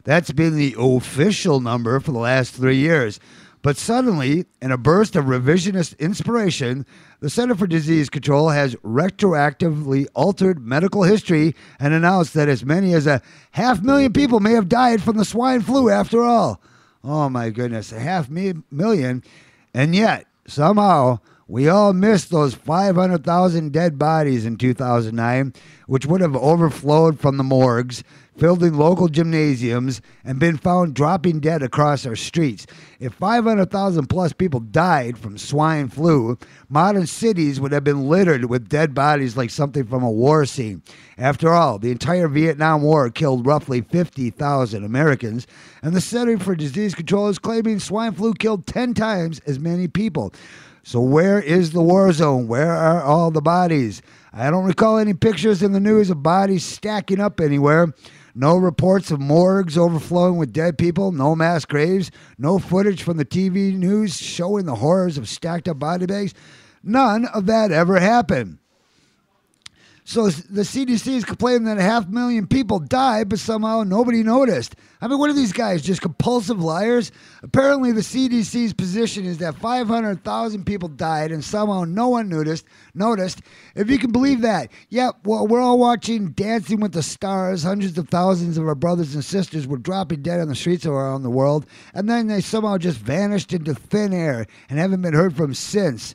That's been the official number for the last 3 years. But suddenly, in a burst of revisionist inspiration, the Center for Disease Control has retroactively altered medical history and announced that as many as 500,000 people may have died from the swine flu after all. Oh my goodness, 500,000. And yet, somehow, we all missed those 500,000 dead bodies in 2009, which would have overflowed from the morgues, filled in local gymnasiums, and been found dropping dead across our streets. If 500,000 plus people died from swine flu, modern cities would have been littered with dead bodies like something from a war scene. After all, the entire Vietnam War killed roughly 50,000 Americans, and the Center for Disease Control is claiming swine flu killed 10 times as many people. So where is the war zone? Where are all the bodies? I don't recall any pictures in the news of bodies stacking up anywhere. No reports of morgues overflowing with dead people. No mass graves. No footage from the TV news showing the horrors of stacked up body bags. None of that ever happened. So the CDC is complaining that 500,000 people died, but somehow nobody noticed. I mean, what are these guys, just compulsive liars? Apparently, the CDC's position is that 500,000 people died, and somehow no one noticed. If you can believe that. Yeah, well, we're all watching Dancing with the Stars. Hundreds of thousands of our brothers and sisters were dropping dead on the streets around the world, and then they somehow just vanished into thin air and haven't been heard from since.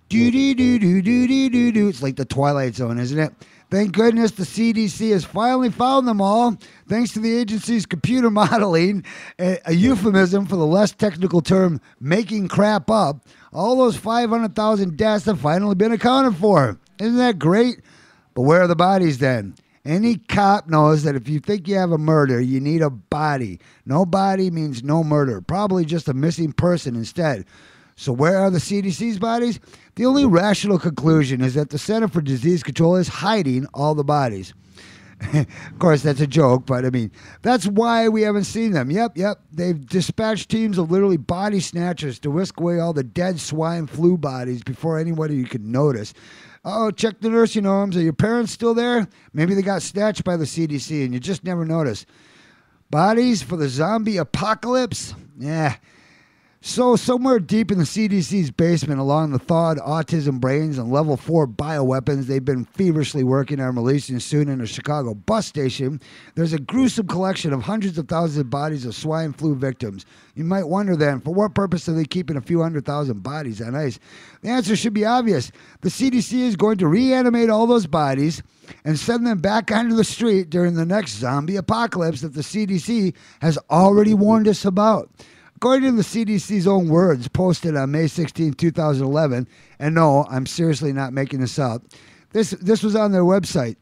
Do-do-do-do-do-do-do-do. It's like the Twilight Zone, isn't it? Thank goodness the CDC has finally found them all, thanks to the agency's computer modeling, a euphemism for the less technical term, making crap up. All those 500,000 deaths have finally been accounted for. Isn't that great? But where are the bodies then? Any cop knows that if you think you have a murder, you need a body. No body means no murder. Probably just a missing person instead. So where are the CDC's bodies? The only rational conclusion is that the Center for Disease Control is hiding all the bodies. Of course, that's a joke, but I mean, that's why we haven't seen them. Yep. They've dispatched teams of literally body snatchers to whisk away all the dead swine flu bodies before anybody could notice. Oh, check the nursing homes. Are your parents still there? Maybe they got snatched by the CDC and you just never noticed. Bodies for the zombie apocalypse? Yeah. So somewhere deep in the CDC's basement, along the thawed autism brains and level 4 bioweapons they've been feverishly working on releasing soon in a Chicago bus station, there's a gruesome collection of hundreds of thousands of bodies of swine flu victims. You might wonder then, for what purpose are they keeping a few 100,000 bodies on ice? The answer should be obvious. The CDC is going to reanimate all those bodies and send them back onto the street during the next zombie apocalypse that the CDC has already warned us about. According to the CDC's own words posted on May 16, 2011, and no, I'm seriously not making this up, this was on their website.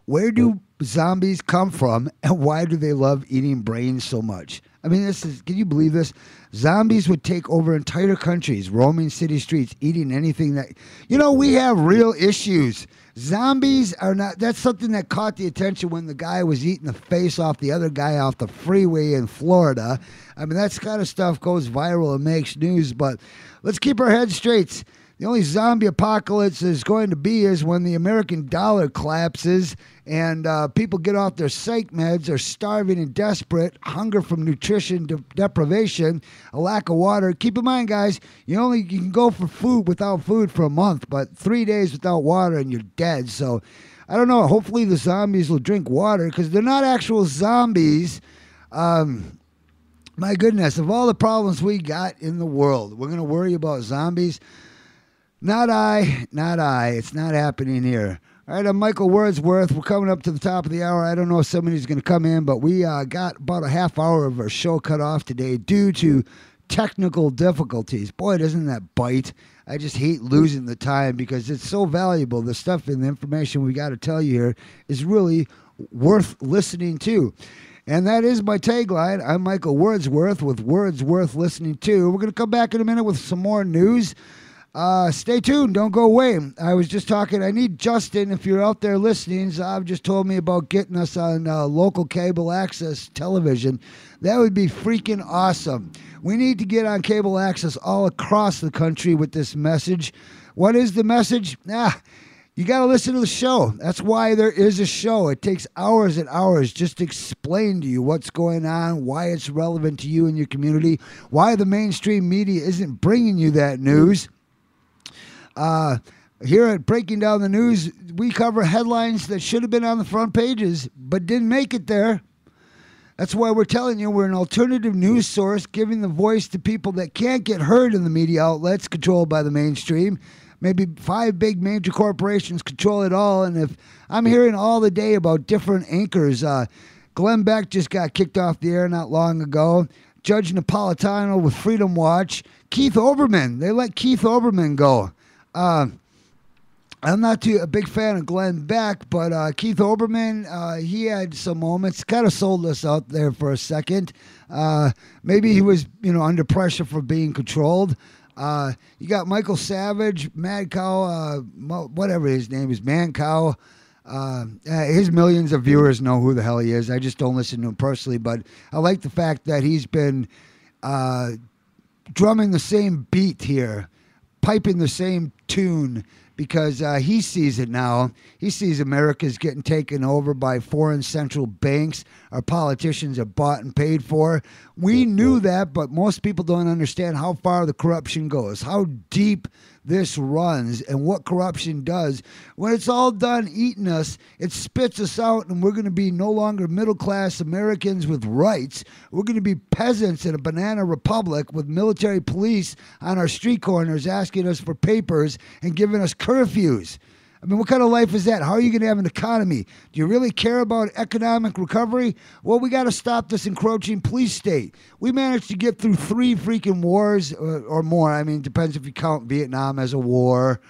Where do zombies come from, and why do they love eating brains so much? I mean, can you believe this? Zombies would take over entire countries, roaming city streets, eating anything that... You know, we have real issues. Zombies are not... That's something that caught the attention when the guy was eating the face off the other guy off the freeway in Florida. I mean, that kind of stuff goes viral and makes news, but let's keep our heads straight. The only zombie apocalypse is going to be is when the American dollar collapses and people get off their psych meds, are starving and desperate, hunger from nutrition deprivation, a lack of water. Keep in mind, guys, you can go for food without food for a month, but 3 days without water and you're dead. So I don't know. Hopefully the zombies will drink water because they're not actual zombies. My goodness, of all the problems we got in the world, we're going to worry about zombies. Not I. It's not happening here. All right, I'm Michael Wordsworth. We're coming up to the top of the hour. I don't know if somebody's going to come in, but we got about a half hour of our show cut off today due to technical difficulties. Boy, doesn't that bite. I just hate losing the time because it's so valuable. The stuff and the information we got to tell you here is really worth listening to. And that is my tagline. I'm Michael Wordsworth with Words Worth Listening To. We're going to come back in a minute with some more news. Stay tuned. Don't go away. I was just talking. I need Justin, if you're out there listening. Zav just told me about getting us on local cable access television. That would be freaking awesome. We need to get on cable access all across the country with this message. What is the message? You got to listen to the show. That's why there is a show. It takes hours and hours just to explain to you what's going on, why it's relevant to you and your community, why the mainstream media isn't bringing you that news. Here at Breaking Down the News, we cover headlines that should have been on the front pages but didn't make it there. That's why we're telling you we're an alternative news source, giving the voice to people that can't get heard in the media outlets controlled by the mainstream. maybe 5 big major corporations control it all. And if I'm hearing all the day about different anchors, Glenn Beck just got kicked off the air not long ago. Judge Napolitano with Freedom Watch. Keith Olbermann, they let Keith Olbermann go. I'm not a big fan of Glenn Beck, but Keith Olbermann, he had some moments, kind of sold us out there for a second. Maybe he was, under pressure for being controlled. You got Michael Savage, Mad Cow, whatever his name is, Man Cow. His millions of viewers know who the hell he is. I just don't listen to him personally, but I like the fact that he's been drumming the same beat here, piping the same tune, because he sees it now. He sees America's getting taken over by foreign central banks. Our politicians are bought and paid for. We knew that, but most people don't understand how far the corruption goes, how deep this runs, and what corruption does. When it's all done eating us, it spits us out, and we're going to be no longer middle-class Americans with rights. We're going to be peasants in a banana republic with military police on our street corners asking us for papers and giving us curfews. I mean, what kind of life is that? How are you going to have an economy? Do you really care about economic recovery? Well, we got to stop this encroaching police state. We managed to get through 3 freaking wars or more. I mean, it depends if you count Vietnam as a war,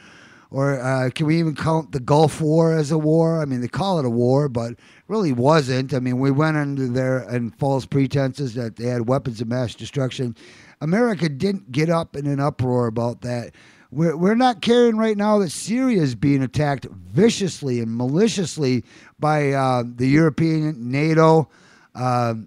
or can we even count the Gulf War as a war? I mean, they call it a war, but it really wasn't. I mean, we went under there and false pretenses that they had weapons of mass destruction. America didn't get up in an uproar about that. We're not caring right now that Syria is being attacked viciously and maliciously by the European, NATO, our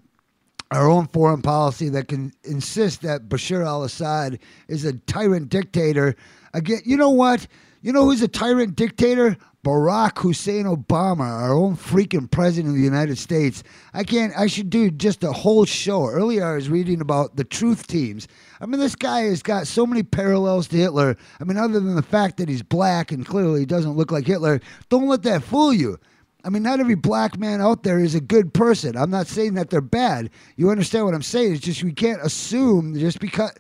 own foreign policy that can insist that Bashar al-Assad is a tyrant dictator. Again, you know what? You know who's a tyrant dictator? Barack Hussein Obama, our own freaking president of the United States. I should do just a whole show. Earlier I was reading about the truth teams. I mean, this guy has got so many parallels to Hitler. I mean, other than the fact that he's black and clearly doesn't look like Hitler, don't let that fool you. I mean, not every black man out there is a good person. I'm not saying that they're bad. You understand what I'm saying? It's just we can't assume just because...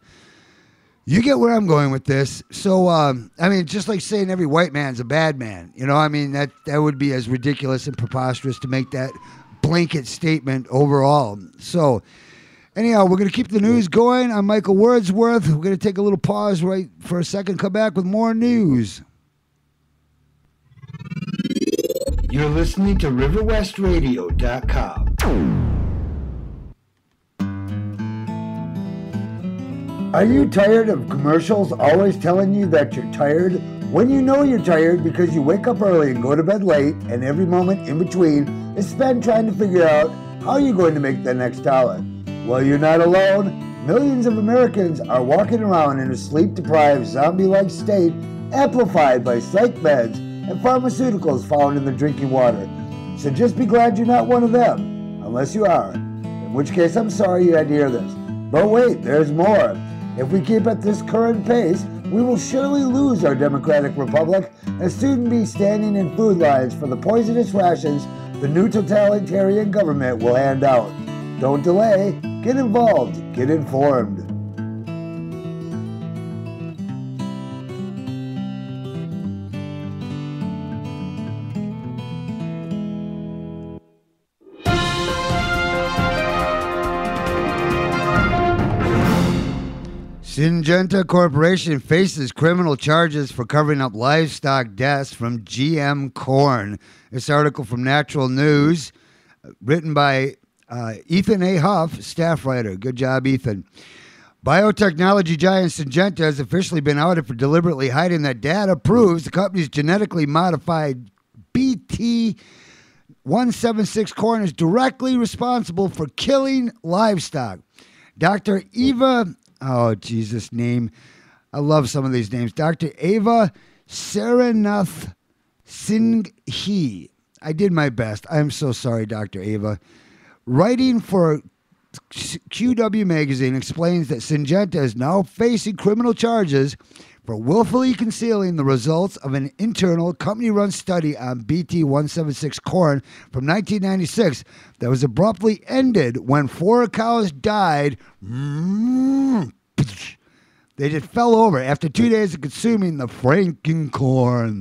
You get where I'm going with this. So, I mean, just like saying every white man's a bad man. I mean, that would be as ridiculous and preposterous to make that blanket statement overall. So, anyhow, we're going to keep the news going. I'm Michael Wordsworth. We're going to take a little pause right for a second, come back with more news. You're listening to RiverWestRadio.com. Are you tired of commercials always telling you that you're tired? When you know you're tired because you wake up early and go to bed late, and every moment in between is spent trying to figure out how you're going to make that next dollar. Well, you're not alone. Millions of Americans are walking around in a sleep-deprived, zombie-like state, amplified by psych meds and pharmaceuticals found in their drinking water. So just be glad you're not one of them, unless you are. In which case, I'm sorry you had to hear this. But wait, there's more. If we keep at this current pace, we will surely lose our democratic republic and soon be standing in food lines for the poisonous rations the new totalitarian government will hand out. Don't delay. Get involved. Get informed. Syngenta Corporation faces criminal charges for covering up livestock deaths from GM corn. This article from Natural News, written by Ethan A. Huff, staff writer. Good job, Ethan. Biotechnology giant Syngenta has officially been outed for deliberately hiding that data proves the company's genetically modified BT176 corn is directly responsible for killing livestock. Dr. Eva... Oh, Jesus' name. I love some of these names. Dr. Eva Saranath Singhi. I did my best. I'm so sorry, Dr. Eva. Writing for QW Magazine explains that Syngenta is now facing criminal charges for willfully concealing the results of an internal company-run study on BT176 corn from 1996 that was abruptly ended when 4 cows died. They just fell over after 2 days of consuming the Frankenkorn.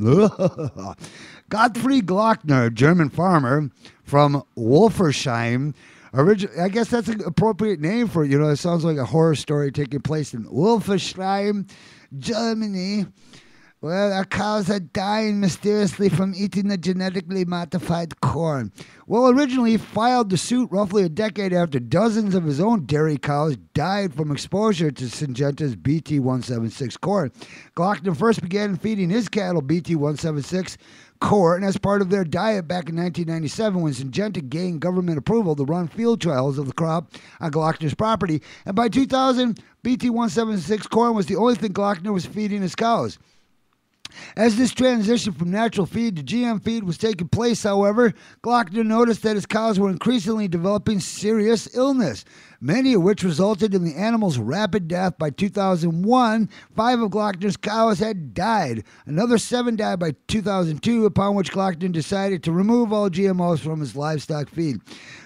Gottfried Glockner, a German farmer from Wolfersheim. I guess that's an appropriate name for it. You know, it sounds like a horror story taking place in Wolfersheim, Germany. Well, our cows are dying mysteriously from eating the genetically modified corn. Well, originally he filed the suit roughly a decade after dozens of his own dairy cows died from exposure to Syngenta's BT-176 corn. Glockner first began feeding his cattle BT-176 corn as part of their diet back in 1997 when Syngenta gained government approval to run field trials of the crop on Glockner's property. And by 2000, BT-176 corn was the only thing Glockner was feeding his cows. As this transition from natural feed to GM feed was taking place, however, Glockner noticed that his cows were increasingly developing serious illness, many of which resulted in the animals' rapid death. By 2001, 5 of Glockner's cows had died. Another 7 died by 2002, upon which Glockner decided to remove all GMOs from his livestock feed.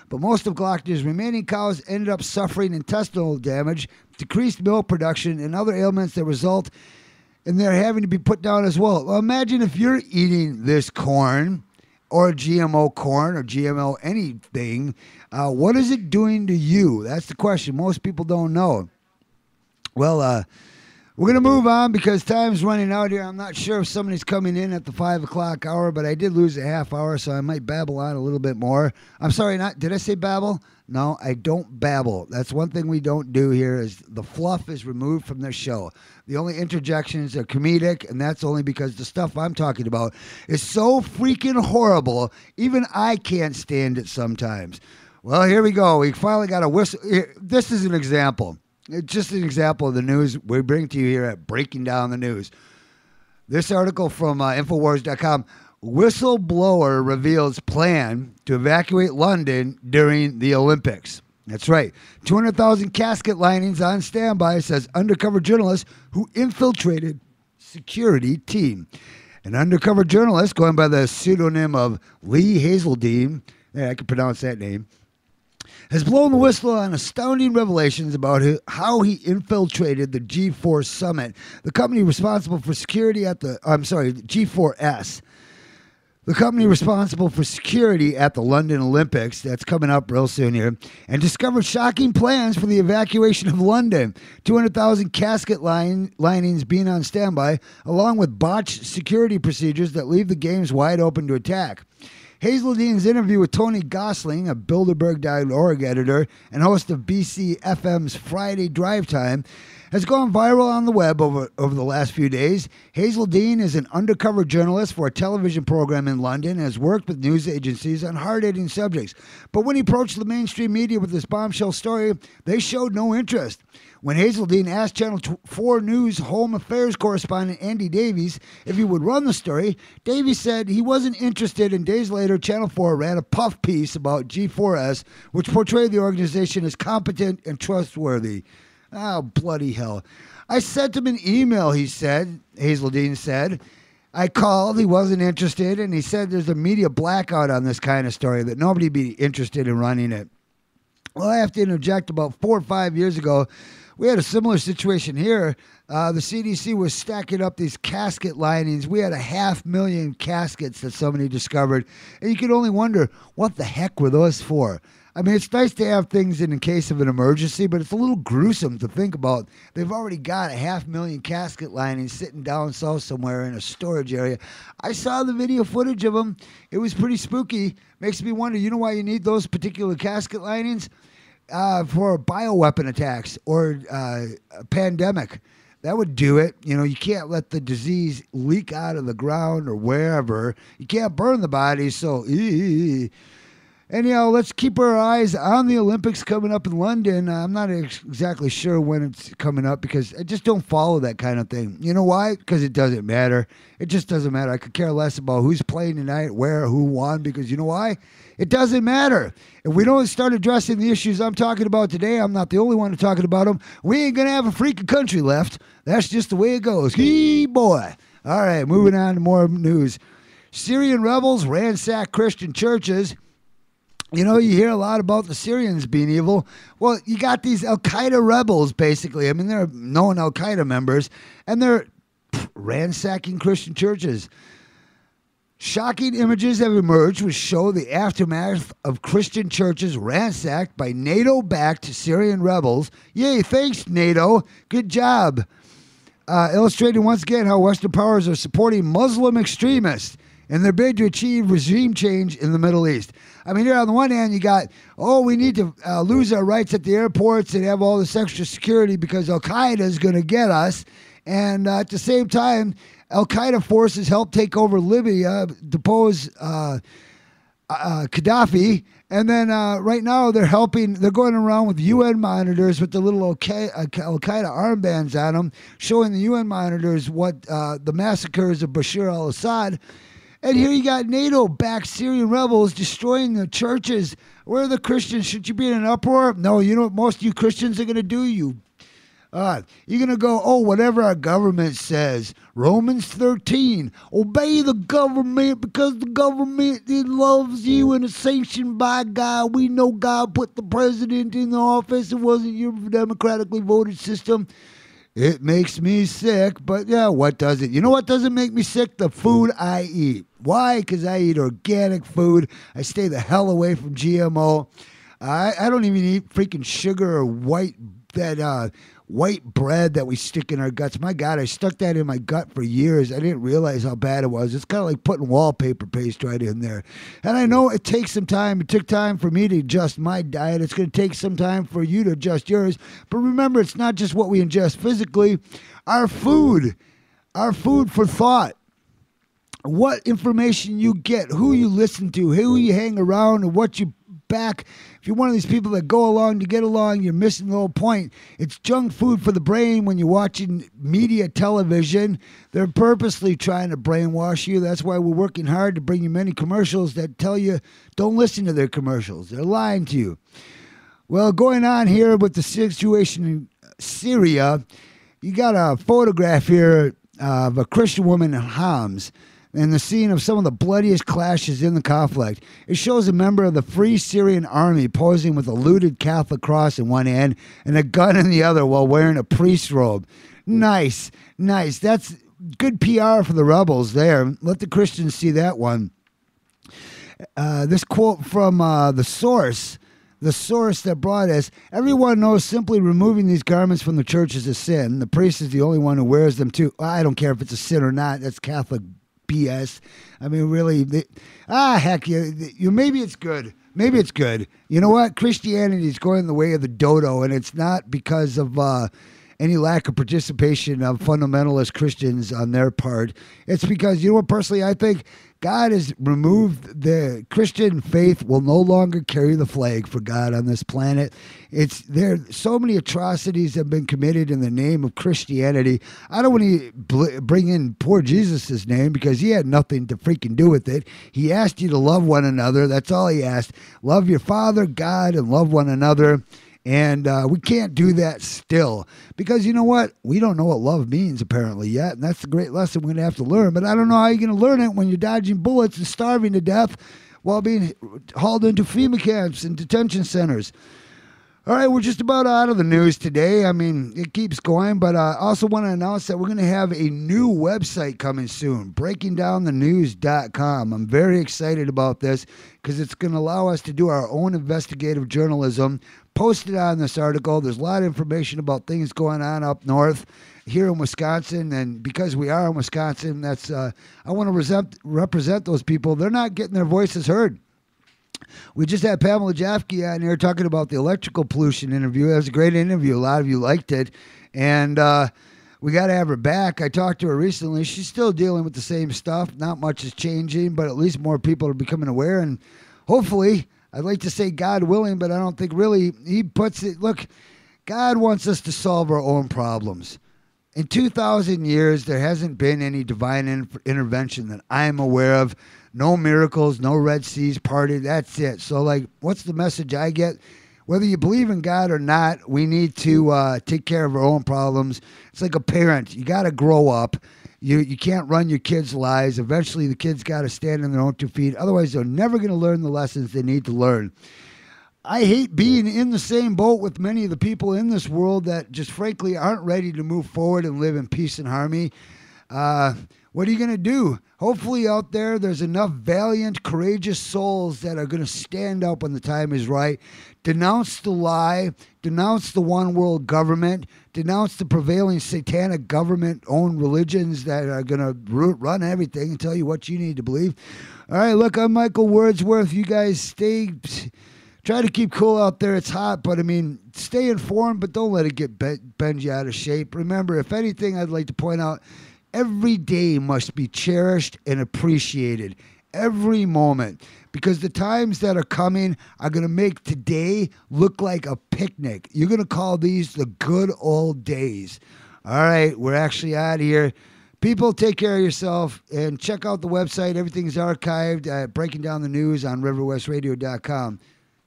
But most of Glockner's remaining cows ended up suffering intestinal damage, decreased milk production, and other ailments that result and they're having to be put down as well. Well, imagine if you're eating this corn or GMO corn or GMO anything, what is it doing to you? That's the question. Most people don't know. Well, we're going to move on because time's running out here. I'm not sure if somebody's coming in at the 5 o'clock hour, but I did lose a half hour, so I might babble on a little bit more. I'm sorry, did I say babble? No, I don't babble. That's one thing we don't do here is the fluff is removed from the show. The only interjections are comedic, and that's only because the stuff I'm talking about is so freaking horrible, even I can't stand it sometimes. Well, here we go. We finally got a whistle. This is an example. It's just an example of the news we bring to you here at Breaking Down the News. This article from Infowars.com. Whistleblower reveals plan to evacuate London during the Olympics. That's right. 200,000 casket linings on standby, says undercover journalist who infiltrated security team. An undercover journalist going by the pseudonym of Lee Hazeldine, I can pronounce that name, has blown the whistle on astounding revelations about how he infiltrated the G4 summit, the company responsible for security at the, G4S. The company responsible for security at the London Olympics, that's coming up real soon here, and discovered shocking plans for the evacuation of London. 200,000 casket linings being on standby, along with botched security procedures that leave the games wide open to attack. Hazeldine's interview with Tony Gosling, a Bilderberg.org editor and host of BC FM's Friday Drive Time, has gone viral on the web over the last few days. Hazeldine is an undercover journalist for a television program in London and has worked with news agencies on hard-hitting subjects. But when he approached the mainstream media with this bombshell story, they showed no interest. When Hazeldine asked Channel 4 News Home Affairs correspondent Andy Davies if he would run the story, Davies said he wasn't interested, and days later, Channel 4 ran a puff piece about G4S, which portrayed the organization as competent and trustworthy. Oh, bloody hell. I sent him an email, Hazeldine said. I called, he wasn't interested, and he said there's a media blackout on this kind of story, that nobody would be interested in running it. Well, I have to interject. About 4 or 5 years ago, we had a similar situation here. The CDC was stacking up these casket linings. We had 500,000 caskets that somebody discovered, and you could only wonder, what the heck were those for? I mean, it's nice to have things in case of an emergency, but it's a little gruesome to think about. They've already got 500,000 casket linings sitting down south somewhere in a storage area. I saw the video footage of them. It was pretty spooky. Makes me wonder, you know why you need those particular casket linings? For bioweapon attacks or a pandemic. That would do it. You know, you can't let the disease leak out of the ground or wherever. You can't burn the body, so... Anyhow, let's keep our eyes on the Olympics coming up in London. I'm not exactly sure when it's coming up because I just don't follow that kind of thing. You know why? Because it doesn't matter. It just doesn't matter. I could care less about who's playing tonight, where, who won, because you know why? It doesn't matter. If we don't start addressing the issues I'm talking about today, I'm not the only one talking about them, we ain't going to have a freaking country left. That's just the way it goes. Hey, boy. All right, moving on to more news. Syrian rebels ransack Christian churches. You know, you hear a lot about the Syrians being evil. Well, you got these Al-Qaeda rebels, basically. I mean, they're known Al-Qaeda members, and they're ransacking Christian churches. Shocking images have emerged which show the aftermath of Christian churches ransacked by NATO-backed Syrian rebels. Yay, thanks, NATO. Good job. Illustrating once again how Western powers are supporting Muslim extremists in their bid to achieve regime change in the Middle East. I mean, here on the one hand, you got, we need to lose our rights at the airports and have all this extra security because Al-Qaeda is going to get us. And at the same time, Al-Qaeda forces helped take over Libya, depose Gaddafi. And then right now they're going around with UN monitors with the little Al-Qaeda armbands on them, showing the UN monitors what the massacres of Bashar al-Assad. And here you got NATO-backed Syrian rebels destroying the churches. Where are the Christians? Should you be in an uproar? No, you know what most of you Christians are going to do? You're going to go, whatever our government says. Romans 13, obey the government because the government it loves you and is sanctioned by God. We know God put the president in the office. It wasn't your democratically voted system. It makes me sick, but yeah, what does it? You know what doesn't make me sick? The food I eat. Why? Because I eat organic food. I stay the hell away from GMO. I don't even eat freaking sugar or white bread that we stick in our guts. My God, I stuck that in my gut for years. I didn't realize how bad it was. It's kind of like putting wallpaper paste right in there. And I know it takes some time. It took time for me to adjust my diet. It's going to take some time for you to adjust yours. But remember, it's not just what we ingest physically. Our food for thought. What information you get, who you listen to, who you hang around, and what you back. If you're one of these people that go along to get along, you're missing the whole point. It's junk food for the brain when you're watching media television. They're purposely trying to brainwash you. That's why we're working hard to bring you many commercials that tell you don't listen to their commercials. They're lying to you. Well, going on here with the situation in Syria, you got a photograph here of a Christian woman in Homs and the scene of some of the bloodiest clashes in the conflict. It shows a member of the Free Syrian Army posing with a looted Catholic cross in one hand and a gun in the other while wearing a priest's robe. Nice. That's good PR for the rebels there. Let the Christians see that one. This quote from the source that brought us, everyone knows simply removing these garments from the church is a sin. The priest is the only one who wears them too. I don't care if it's a sin or not. That's Catholic BS. I mean, really, heck, maybe it's good. Maybe it's good. You know what? Christianity is going the way of the dodo, and it's not because of any lack of participation of fundamentalist Christians on their part. It's because, you know what, personally, I think God has removed the Christian faith will no longer carry the flag for God on this planet. So many atrocities have been committed in the name of Christianity. I don't want to bring in poor Jesus' name because he had nothing to freaking do with it. He asked you to love one another. That's all he asked. Love your Father, God, and love one another. And we can't do that still because you know what? We don't know what love means apparently yet. And that's the great lesson we're going to have to learn. But I don't know how you're going to learn it when you're dodging bullets and starving to death while being hauled into FEMA camps and detention centers. All right, we're just about out of the news today. I mean, it keeps going, but I also want to announce that we're going to have a new website coming soon, breakingdownthenews.com. I'm very excited about this because it's going to allow us to do our own investigative journalism. Posted on this article, there's a lot of information about things going on up north here in Wisconsin, and because we are in Wisconsin, that's I want to represent those people. They're not getting their voices heard. We just had Pamela Jafke on here talking about the electrical pollution interview. It was a great interview. A lot of you liked it, and we got to have her back. I talked to her recently. She's still dealing with the same stuff. Not much is changing, but at least more people are becoming aware, and hopefully, I'd like to say God willing, but I don't think really he puts it. Look, God wants us to solve our own problems. In 2,000 years, there hasn't been any divine intervention that I'm aware of. No miracles, no Red Seas parted. That's it. So, what's the message I get? whether you believe in God or not, we need to take care of our own problems. It's like a parent. You got to grow up. You can't run your kids' lives. Eventually, the kids got to stand on their own 2 feet. Otherwise, they're never going to learn the lessons they need to learn. I hate being in the same boat with many of the people in this world that just frankly aren't ready to move forward and live in peace and harmony. What are you going to do? Hopefully out there's enough valiant, courageous souls that are going to stand up when the time is right, denounce the lie, denounce the one world government, denounce the prevailing satanic government-owned religions that are going to run everything and tell you what you need to believe. All right, look, I'm Michael Wordsworth. You guys try to keep cool out there. It's hot, but I mean, stay informed, but don't let it get bend you out of shape. Remember, if anything, I'd like to point out, every day must be cherished and appreciated. Every moment. Because the times that are coming are going to make today look like a picnic. You're going to call these the good old days. All right, we're actually out of here. People, take care of yourself and check out the website. Everything's archived at Breaking Down the News on riverwestradio.com.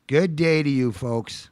Good day to you, folks.